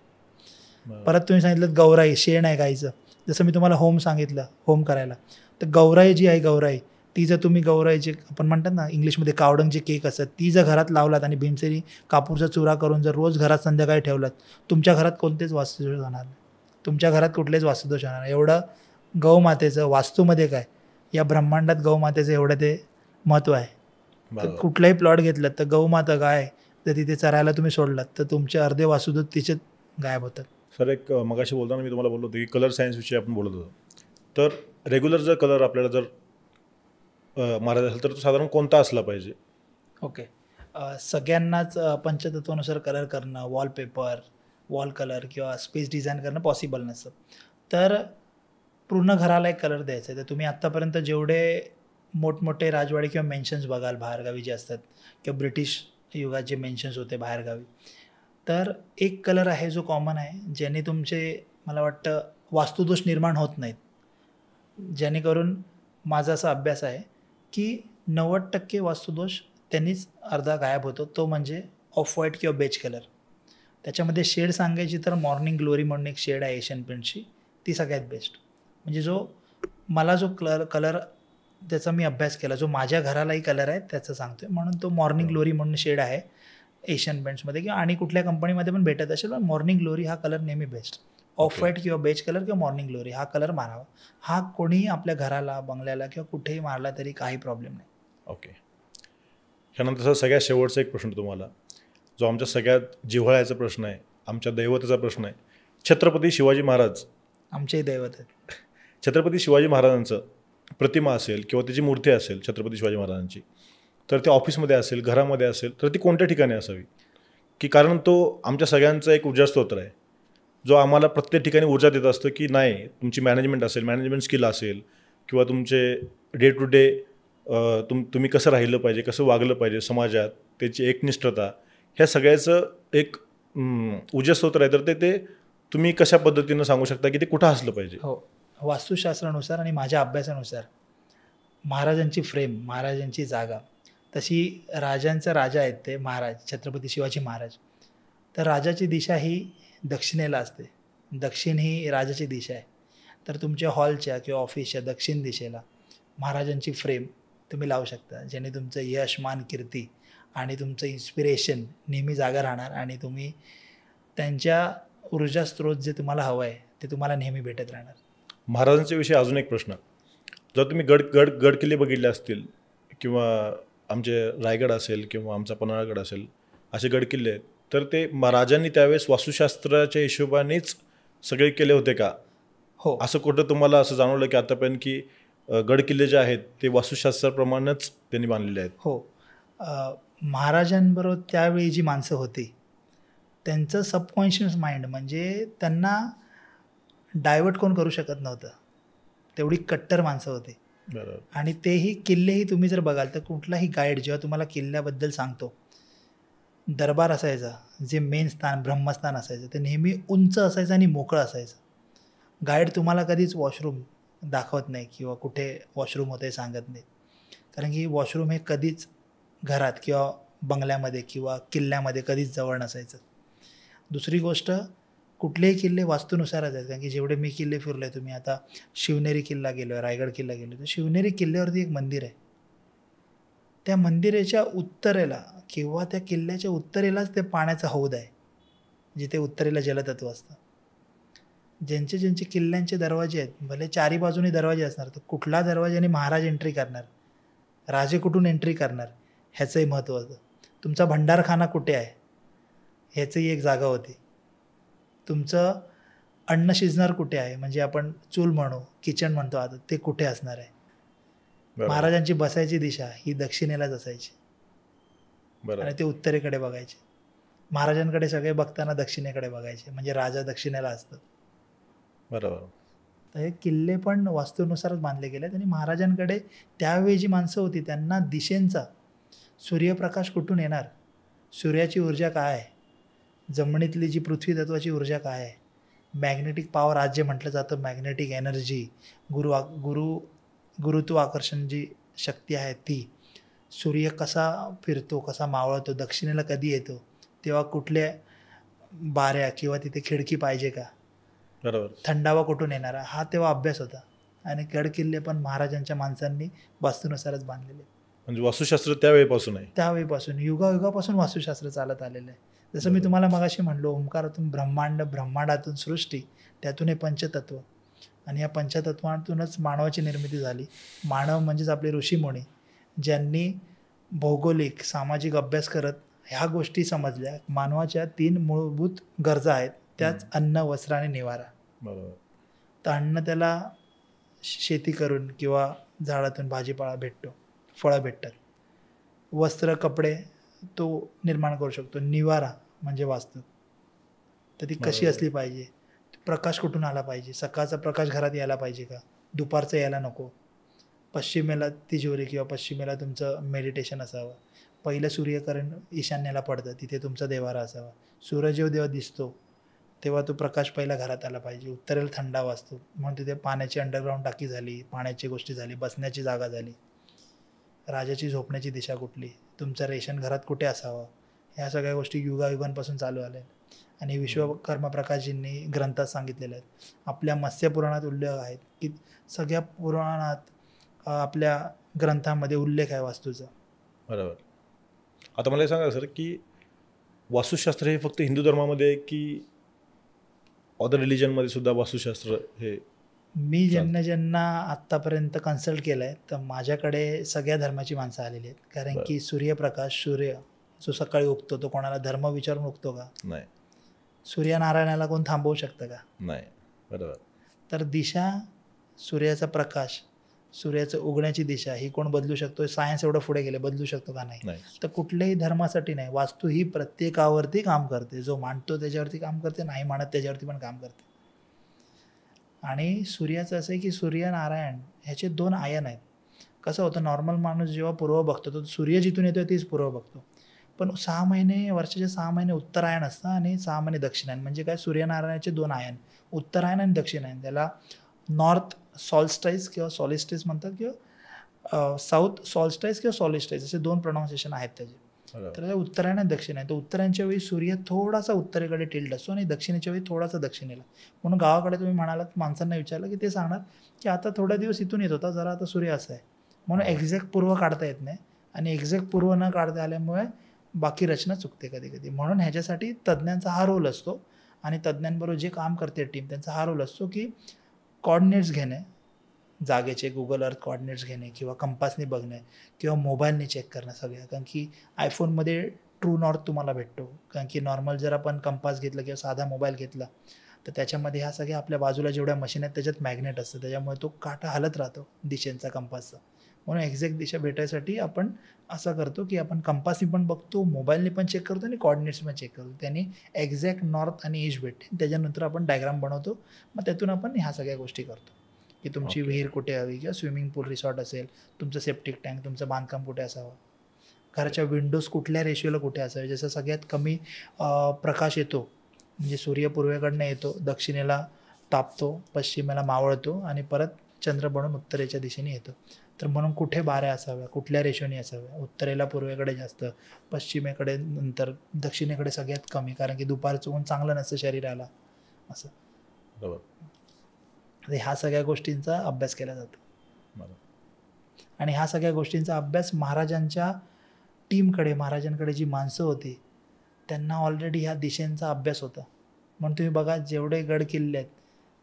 परत तुम्ही सांगितलं गौराई, शेण आहे गाईचं, जसं मी तुम्हाला होम सांगितलं, होम करायला, तर गौराई जी आहे, गौराई, ती जर तुम्ही गौराईचे आपण म्हणतात ना इंग्लिशमध्ये कावडंगचे केक असतात, ती जर घरात लावलात आणि भीमसेनी कापूरचा चुरा करून जर रोज घरात संध्याकाळी ठेवलात, तुमच्या घरात कोणतेच वास्तुदोष होणार नाही. तुमच्या घरात कुठलेच वास्तुदोष होणार नाही. एवढं गौमातेचं वास्तूमध्ये काय, या ब्रह्मांडात गौमातेचं एवढं ते महत्त्व आहे. तर कुठलाही प्लॉट घेतलात तर गौमाता गाय जर तिथे चरायला तुम्ही सोडलात तर तुमचे अर्धे वास्तुदोष तिचे गायब होतात. सर, एक मगाशी बोलताना मी तुम्हाला बोललो होतो की कलर सायन्सविषयी आपण बोलत होतो. तर रेग्युलर जर कलर आपल्याला जर मारायचा असेल तर तो साधारण कोणता असला पाहिजे? ओके, सगळ्यांनाच पंचतत्वानुसार कलर करणं, वॉलपेपर, वॉल कलर किंवा स्पेस डिझाईन करणं पॉसिबल नसतं. तर पूर्ण घराला एक कलर द्यायचा आहे. तर तुम्ही आत्तापर्यंत जेवढे मोठमोठे राजवाडे किंवा मेन्शन्स बघाल बाहेरगावी जे असतात, किंवा ब्रिटिश युगात जे मेन्शन्स होते बाहेरगावी, तर एक कलर आहे जो कॉमन आहे, ज्याने तुमचे, मला वाटतं, वास्तुदोष निर्माण होत नाहीत. जेणेकरून माझा असा अभ्यास आहे की 90% वास्तुदोष त्यांनीच अर्धा गायब होतो. तो म्हणजे ऑफ व्हाईट किंवा बेज कलर. त्याच्यामध्ये शेड सांगायची तर मॉर्निंग ग्लोरी म्हणून एक शेड आहे एशियन पेंटची, ती सगळ्यात बेस्ट. म्हणजे जो मला जो कलर त्याचा मी अभ्यास केला, जो माझ्या घरालाही कलर आहे त्याचं सांगतोय, म्हणून तो मॉर्निंग ग्लोरी म्हणून शेड आहे एशियन पेंट्समध्ये, किंवा आणि कुठल्या कंपनीमध्ये पण भेटत असेल, पण मॉर्निंग ग्लोरी हा कलर नेहमी बेस्ट. ऑफ व्हाईट किंवा बेज कलर किंवा मॉर्निंग ग्लोरी हा कलर मारावा. हा कोणीही आपल्या घराला, बंगल्याला किंवा कुठेही मारला तरी काही प्रॉब्लेम नाही. ओके. ह्यानंतर सगळ्यात शेवटचा एक प्रश्न तुम्हाला, जो आमच्या सगळ्यात जिव्हाळ्याचा प्रश्न आहे, आमच्या दैवताचा प्रश्न आहे. छत्रपती शिवाजी महाराज आमचेही दैवत आहेत. छत्रपती शिवाजी महाराजांचं प्रतिमा असेल किंवा त्याची मूर्ती असेल छत्रपती शिवाजी महाराजांची, तर ते ऑफिसमध्ये असेल, घरामध्ये असेल, तर ती कोणत्या ठिकाणी असावी? की कारण तो आमच्या सगळ्यांचा एक ऊर्जा स्तोत्र आहे, जो आम्हाला प्रत्येक ठिकाणी ऊर्जा देत असतं की नाही, तुमची मॅनेजमेंट असेल, मॅनेजमेंट स्किल असेल, किंवा तुमचे डे टू डे तुम्ही कसं राहिलं पाहिजे, कसं वागलं पाहिजे समाजात, त्याची एकनिष्ठता, ह्या सगळ्याचं एक ऊर्जा स्तोत्र आहे. तर ते तुम्ही कशा पद्धतीनं सांगू शकता की ते कुठं असलं पाहिजे? हो, वास्तुशास्त्रानुसार आणि माझ्या अभ्यासानुसार महाराजांची फ्रेम, महाराजांची जागा, तशी राजांचा राजा आहेत ते महाराज छत्रपती शिवाजी महाराज. तर राजाची दिशा ही दक्षिणेला असते. दक्षिण ही राजाची दिशा आहे. तर तुमच्या हॉलच्या किंवा ऑफिसच्या दक्षिण दिशेला महाराजांची फ्रेम तुम्ही लावू शकता, ज्याने तुमचं यश, मान, कीर्ती आणि तुमचं इन्स्पिरेशन नेहमी जागा राहणार, आणि तुम्ही त्यांच्या ऊर्जा स्रोत जे तुम्हाला हवं आहे ते तुम्हाला नेहमी भेटत राहणार. महाराजांच्या विषयी अजून एक प्रश्न, जर तुम्ही गड किल्ले बघितले असतील, किंवा आमचे रायगड असेल किंवा आमचा पन्हाळगड असेल, असे गड किल्ले आहेत, तर ते महाराजांनी त्यावेळेस वास्तुशास्त्राच्या हिशोबानेच सगळे केले होते का? हो. असं कुठं तुम्हाला असं जाणवलं की आतापर्यंत की गड किल्ले जे आहेत ते वास्तुशास्त्राप्रमाणेच त्यांनी बांधलेले आहेत? हो. महाराजांबरोबर त्यावेळी जी माणसं होती त्यांचं सबकॉन्शियस माइंड, म्हणजे त्यांना डायवर्ट कोण करू शकत नव्हतं, तेवढी कट्टर माणसं होती. बरोबर. आणि तेही किल्लेही तुम्ही जर बघाल तर कुठलाही गाईड जेव्हा तुम्हाला किल्ल्याबद्दल सांगतो, दरबार असायचा, जे मेन स्थान ब्रह्मस्थान असायचं, ते नेहमी उंच असायचं आणि मोकळं असायचं. गाईड तुम्हाला कधीच वॉशरूम दाखवत नाही किंवा कुठे वॉशरूम होते सांगत नाही, कारण की वॉशरूम हे कधीच घरात किंवा बंगल्यामध्ये किंवा किल्ल्यामध्ये कधीच जवळ नसायचं. दुसरी गोष्ट, कुठलेही किल्ले वास्तूनुसारच आहेत, कारण की जेवढे मी किल्ले फिरले, तुम्ही आता शिवनेरी किल्ला गेलो, रायगड किल्ला गेलो, तर शिवनेरी किल्ल्यावरती एक मंदिर आहे. त्या मंदिराच्या उत्तरेला किंवा त्या किल्ल्याच्या उत्तरेलाच ते पाण्याचा हौद आहे, जिथे उत्तरेला जलतत्व असतं. ज्यांचे ज्यांचे किल्ल्यांचे दरवाजे आहेत, भले चारी बाजूनी दरवाजे असणार, तर कुठला दरवाजाने महाराज एंट्री करणार, राजे कुठून एंट्री करणार, ह्याचंही महत्त्व होतं. तुमचा भंडारखाना कुठे आहे ह्याचंही एक जागा होती. तुमचं अन्न शिजणार कुठे आहे, म्हणजे आपण चूल म्हणू, किचन म्हणतो आता, ते कुठे असणार आहे. महाराजांची बसायची दिशा ही दक्षिणेलाच असायची. बरोबर. आणि ते उत्तरेकडे बघायचे. महाराजांकडे सगळे बघताना दक्षिणेकडे बघायचे, म्हणजे राजा दक्षिणेला असतात. बरोबर. तर हे किल्ले पण वास्तूनुसारच बांधले गेलेत. आणि महाराजांकडे त्यावेळी जी माणसं होती त्यांना दिशेंचा, सूर्यप्रकाश कुठून येणार, सूर्याची ऊर्जा काय आहे, जमिनीतली जी पृथ्वी तत्वाची ऊर्जा काय आहे, मॅग्नेटिक पॉवर आज जे म्हटलं जातं, मॅग्नेटिक एनर्जी, गुरुत्वाकर्षण जी शक्ती आहे ती, सूर्य कसा फिरतो, कसा मावळतो, दक्षिणेला कधी येतो, तेव्हा कुठल्या बाऱ्या किंवा तिथे खिडकी पाहिजे का, बरोबर. थंडावा कुठून येणारा, हा तेव्हा अभ्यास होता. आणि गडकिल्ले पण महाराजांच्या माणसांनी वास्तूनुसारच बांधलेले. म्हणजे वास्तुशास्त्र त्यावेळेपासून आहे. त्यावेळीपासून युगायुगापासून वास्तुशास्त्र चालत आलेलं आहे. जसं मी तुम्हाला मगाशी म्हणलो, ओंकारातून ब्रह्मांड, ब्रह्मांडातून सृष्टी, त्यातून हे पंचतत्व, आणि या पंचतत्वातूनच मानवाची निर्मिती झाली. मानव म्हणजेच आपले ऋषीमुनी, ज्यांनी भौगोलिक सामाजिक अभ्यास करत ह्या गोष्टी समजल्या. मानवाच्या 3 मूलभूत गरजा आहेत, त्याच अन्न, वस्त्र आणि निवारा. बरोबर. तर अन्न त्याला शेती करून किंवा झाडातून भाजीपाला भेटतो, फळं भेटतात. वस्त्र, कपडे तो निर्माण करू शकतो. निवारा म्हणजे वास्तू, तर ती कशी असली पाहिजे, प्रकाश कुठून आला पाहिजे, सकाळचा प्रकाश घरात यायला पाहिजे का, दुपारचं यायला नको, पश्चिमेला तिजोरी किंवा पश्चिमेला तुमचं मेडिटेशन असावं, पहिलं सूर्यकिरण ईशान्येला पडतं तिथे तुमचा देवारा असावा, सूर्य जेव्हा दिसतो तेव्हा तो प्रकाश पहिला घरात आला पाहिजे, उत्तरेला थंडावा असतो म्हणून तिथे पाण्याची अंडरग्राऊंड टाकी झाली, पाण्याची गोष्टी झाली, बसण्याची जागा झाली, राजाची झोपण्याची दिशा कुठली, तुमचं रेशन घरात कुठे असावं, ह्या सगळ्या गोष्टी युगायुगांपासून चालू आल्या. आणि विश्वकर्मा प्रकाशजींनी ग्रंथात सांगितलेले आहेत. आपल्या मत्स्य पुराणात उल्लेख आहेत की सगळ्या पुराणात आपल्या ग्रंथामध्ये उल्लेख आहे वास्तूचा. बरोबर. आता मला हे सांगा सर की वास्तुशास्त्र हे फक्त हिंदू धर्मामध्ये आहे की अदर रिलिजनमध्ये सुद्धा वास्तुशास्त्र हे? मी ज्यांना आत्तापर्यंत कन्सल्ट केलं आहे तर माझ्याकडे सगळ्या धर्माची माणसं आलेली आहेत. कारण की सूर्यप्रकाश, सूर्य जो सकाळी उगतो तो कोणाला धर्म विचारून उगतो का? नाही. सूर्यनारायणाला कोण थांबवू शकतं का? नाही. बरोबर. तर दिशा, सूर्याचा प्रकाश, सूर्याचं उगण्याची दिशा ही कोण बदलू शकतो? सायन्स एवढं पुढे गेले, बदलू शकतो का? नाही. तर कुठल्याही धर्मासाठी नाही, वास्तू ही प्रत्येकावरती काम करते. जो मानतो त्याच्यावरती काम करते, नाही मानत त्याच्यावरती पण काम करते. आणि सूर्याचं असं आहे की सूर्यनारायण ह्याचे 2 आयन आहेत. कसं होतं, नॉर्मल माणूस जेव्हा पूर्व बघतो तो सूर्य जिथून येतो तीच पूर्व बघतो, पण 6 महिने, वर्षाचे 6 महिने उत्तरायण असतं आणि 6 महिने दक्षिणायन. म्हणजे काय, सूर्यनारायणाचे 2 आयन, उत्तरायण आणि दक्षिणायन. त्याला नॉर्थ सॉल्स्टाईस किंवा सॉलिस्टाईस म्हणतात, किंवा साऊथ सॉल्स्टाईस किंवा सॉलिस्टाईस, असे 2 प्रोनाऊन्सिएशन आहेत त्याचे. तर उत्तरायण आणि दक्षिणायन. तर उत्तरायणच्या वेळी सूर्य थोडासा उत्तरेकडे टिल्ड असतो आणि दक्षिणेच्या वेळी थोडासा दक्षिणेला. म्हणून गावाकडे तुम्ही म्हणालात, माणसांना विचारलं की ते सांगणार की आता थोडा दिवस इथून येत होता, जरा आता सूर्य असा आहे. म्हणून एक्झॅक्ट पूर्व काढता येत नाही, आणि एक्झॅक्ट पूर्व न काढता आल्यामुळे बाकी रचना चुकते कधी कधी. म्हणून ह्याच्यासाठी तज्ज्ञांचा हा रोल असतो, आणि तज्ज्ञांबरोबर जे काम करते टीम त्यांचा हा रोल असतो की कॉर्डिनेट्स घेणे जागेचे, गुगल अर्थ कॉर्डिनेट्स घेणे, किंवा कंपासने बघणे, किंवा मोबाईलने चेक करणं सगळ्या. कारण की आयफोनमध्ये ट्रू नॉर्थ तुम्हाला भेटतो. कारण की नॉर्मल जर आपण कंपास घेतला किंवा साधा मोबाईल घेतला तर त्याच्यामध्ये ह्या सगळ्या आपल्या बाजूला जेवढ्या मशीन आहेत त्याच्यात मॅग्नेट असतं, त्याच्यामुळे तो काटा हलत राहतो दिशेंचा, कंपासचा. म्हणून एक्झॅक्ट दिशा भेटायसाठी आपण असं करतो की आपण कंपासने पण बघतो, मोबाईलने पण चेक करतो आणि कॉर्डिनेट्स पण चेक करतो. त्यांनी एक्झॅक्ट नॉर्थ आणि ईस्ट भेटते. त्याच्यानंतर आपण डायग्राम बनवतो, मग त्यातून आपण ह्या सगळ्या गोष्टी करतो की तुमची विहीर कुठे हवी, किंवा स्विमिंग पूल रिसॉर्ट असेल, तुमचं सेप्टिक टँक, तुमचं बांधकाम कुठे असावं, घराच्या विंडोज कुठल्या रेशिओला कुठे असावे. जसं सगळ्यात कमी प्रकाश येतो म्हणजे सूर्य पूर्वेकडनं येतो, दक्षिणेला तापतो, पश्चिमेला मावळतो आणि परत चंद्र बनून उत्तरेच्या दिशेने येतो. तर म्हणून कुठे बाऱ्या असाव्या, कुठल्या रेशोनी असाव्या, उत्तरेला पूर्वेकडे जास्त, पश्चिमेकडे नंतर, दक्षिणेकडे सगळ्यात कमी, कारण की दुपारचं ऊन चांगलं नसतं शरीराला असं. बरोबर. ह्या सगळ्या गोष्टींचा अभ्यास केला जातो. बरोबर. आणि ह्या सगळ्या गोष्टींचा अभ्यास महाराजांच्या टीमकडे, महाराजांकडे जी माणसं होती त्यांना ऑलरेडी ह्या दिशेंचा अभ्यास होता. म्हणून तुम्ही बघा, जेवढे गड किल्ले आहेत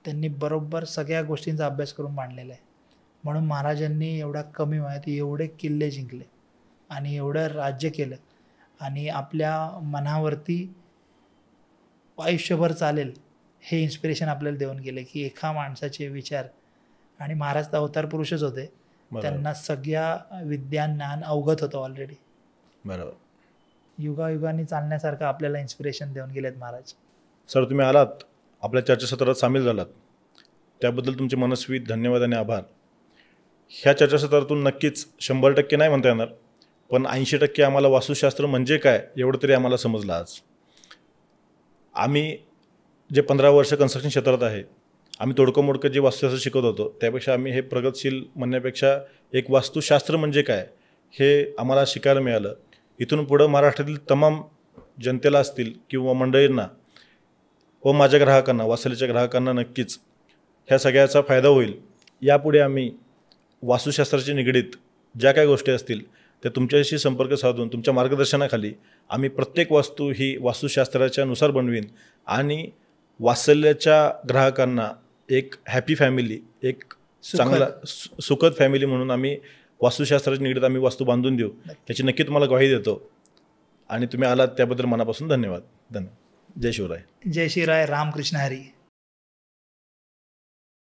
त्यांनी बरोबर सगळ्या गोष्टींचा अभ्यास करून मांडलेला आहे. म्हणून महाराजांनी एवढ्या कमी वयात एवढे किल्ले जिंकले आणि एवढं राज्य केलं, आणि आपल्या मनावरती आयुष्यभर चालेल हे इन्स्पिरेशन आपल्याला देऊन गेले की एका माणसाचे विचार, आणि महाराज अवतार पुरुषच होते, त्यांना सगळ्या विद्या ज्ञान अवगत होतं ऑलरेडी. बरोबर. युगायुगांनी चालण्यासारखं आपल्याला इन्स्पिरेशन देऊन गेलेत महाराज. सर, तुम्ही आलात, आपल्या चर्चासत्रात सामील झालात, त्याबद्दल तुमचे मनस्वी धन्यवाद आणि आभार. ह्या चर्चासत्रातून नक्कीच 100% नाही म्हणता येणार, पण 80% आम्हाला वास्तुशास्त्र म्हणजे काय एवढं तरी आम्हाला समजलं आज. आम्ही जे 15 वर्ष कन्स्ट्रक्शन क्षेत्रात आहे, आम्ही तोडकं मोडकं जे वास्तुशास्त्र शिकत होतो त्यापेक्षा आम्ही हे प्रगतशील म्हणण्यापेक्षा एक वास्तुशास्त्र म्हणजे काय हे आम्हाला शिकायला मिळालं. इथून पुढं महाराष्ट्रातील तमाम जनतेला असतील किंवा मंडळींना व माझ्या ग्राहकांना, वास्तुशास्त्राच्या ग्राहकांना नक्कीच ह्या सगळ्याचा फायदा होईल. यापुढे आम्ही वास्तुशास्त्राशी निगडीत ज्या काही गोष्टी असतील त्या तुमच्याशी संपर्क साधून तुमच्या मार्गदर्शनाखाली आम्ही प्रत्येक वास्तू ही वास्तुशास्त्राच्या नुसार बनवीन आणि वात्सल्याच्या ग्राहकांना एक हॅपी फॅमिली, एक चांगला सुखद फॅमिली म्हणून आम्ही वास्तुशास्त्राच्या निगडीत आम्ही वास्तू बांधून देऊ याची नक्की तुम्हाला ग्वाही देतो. आणि तुम्ही आलात त्याबद्दल मनापासून धन्यवाद. जय शिवराय. जय शिवराय. रामकृष्ण हरी.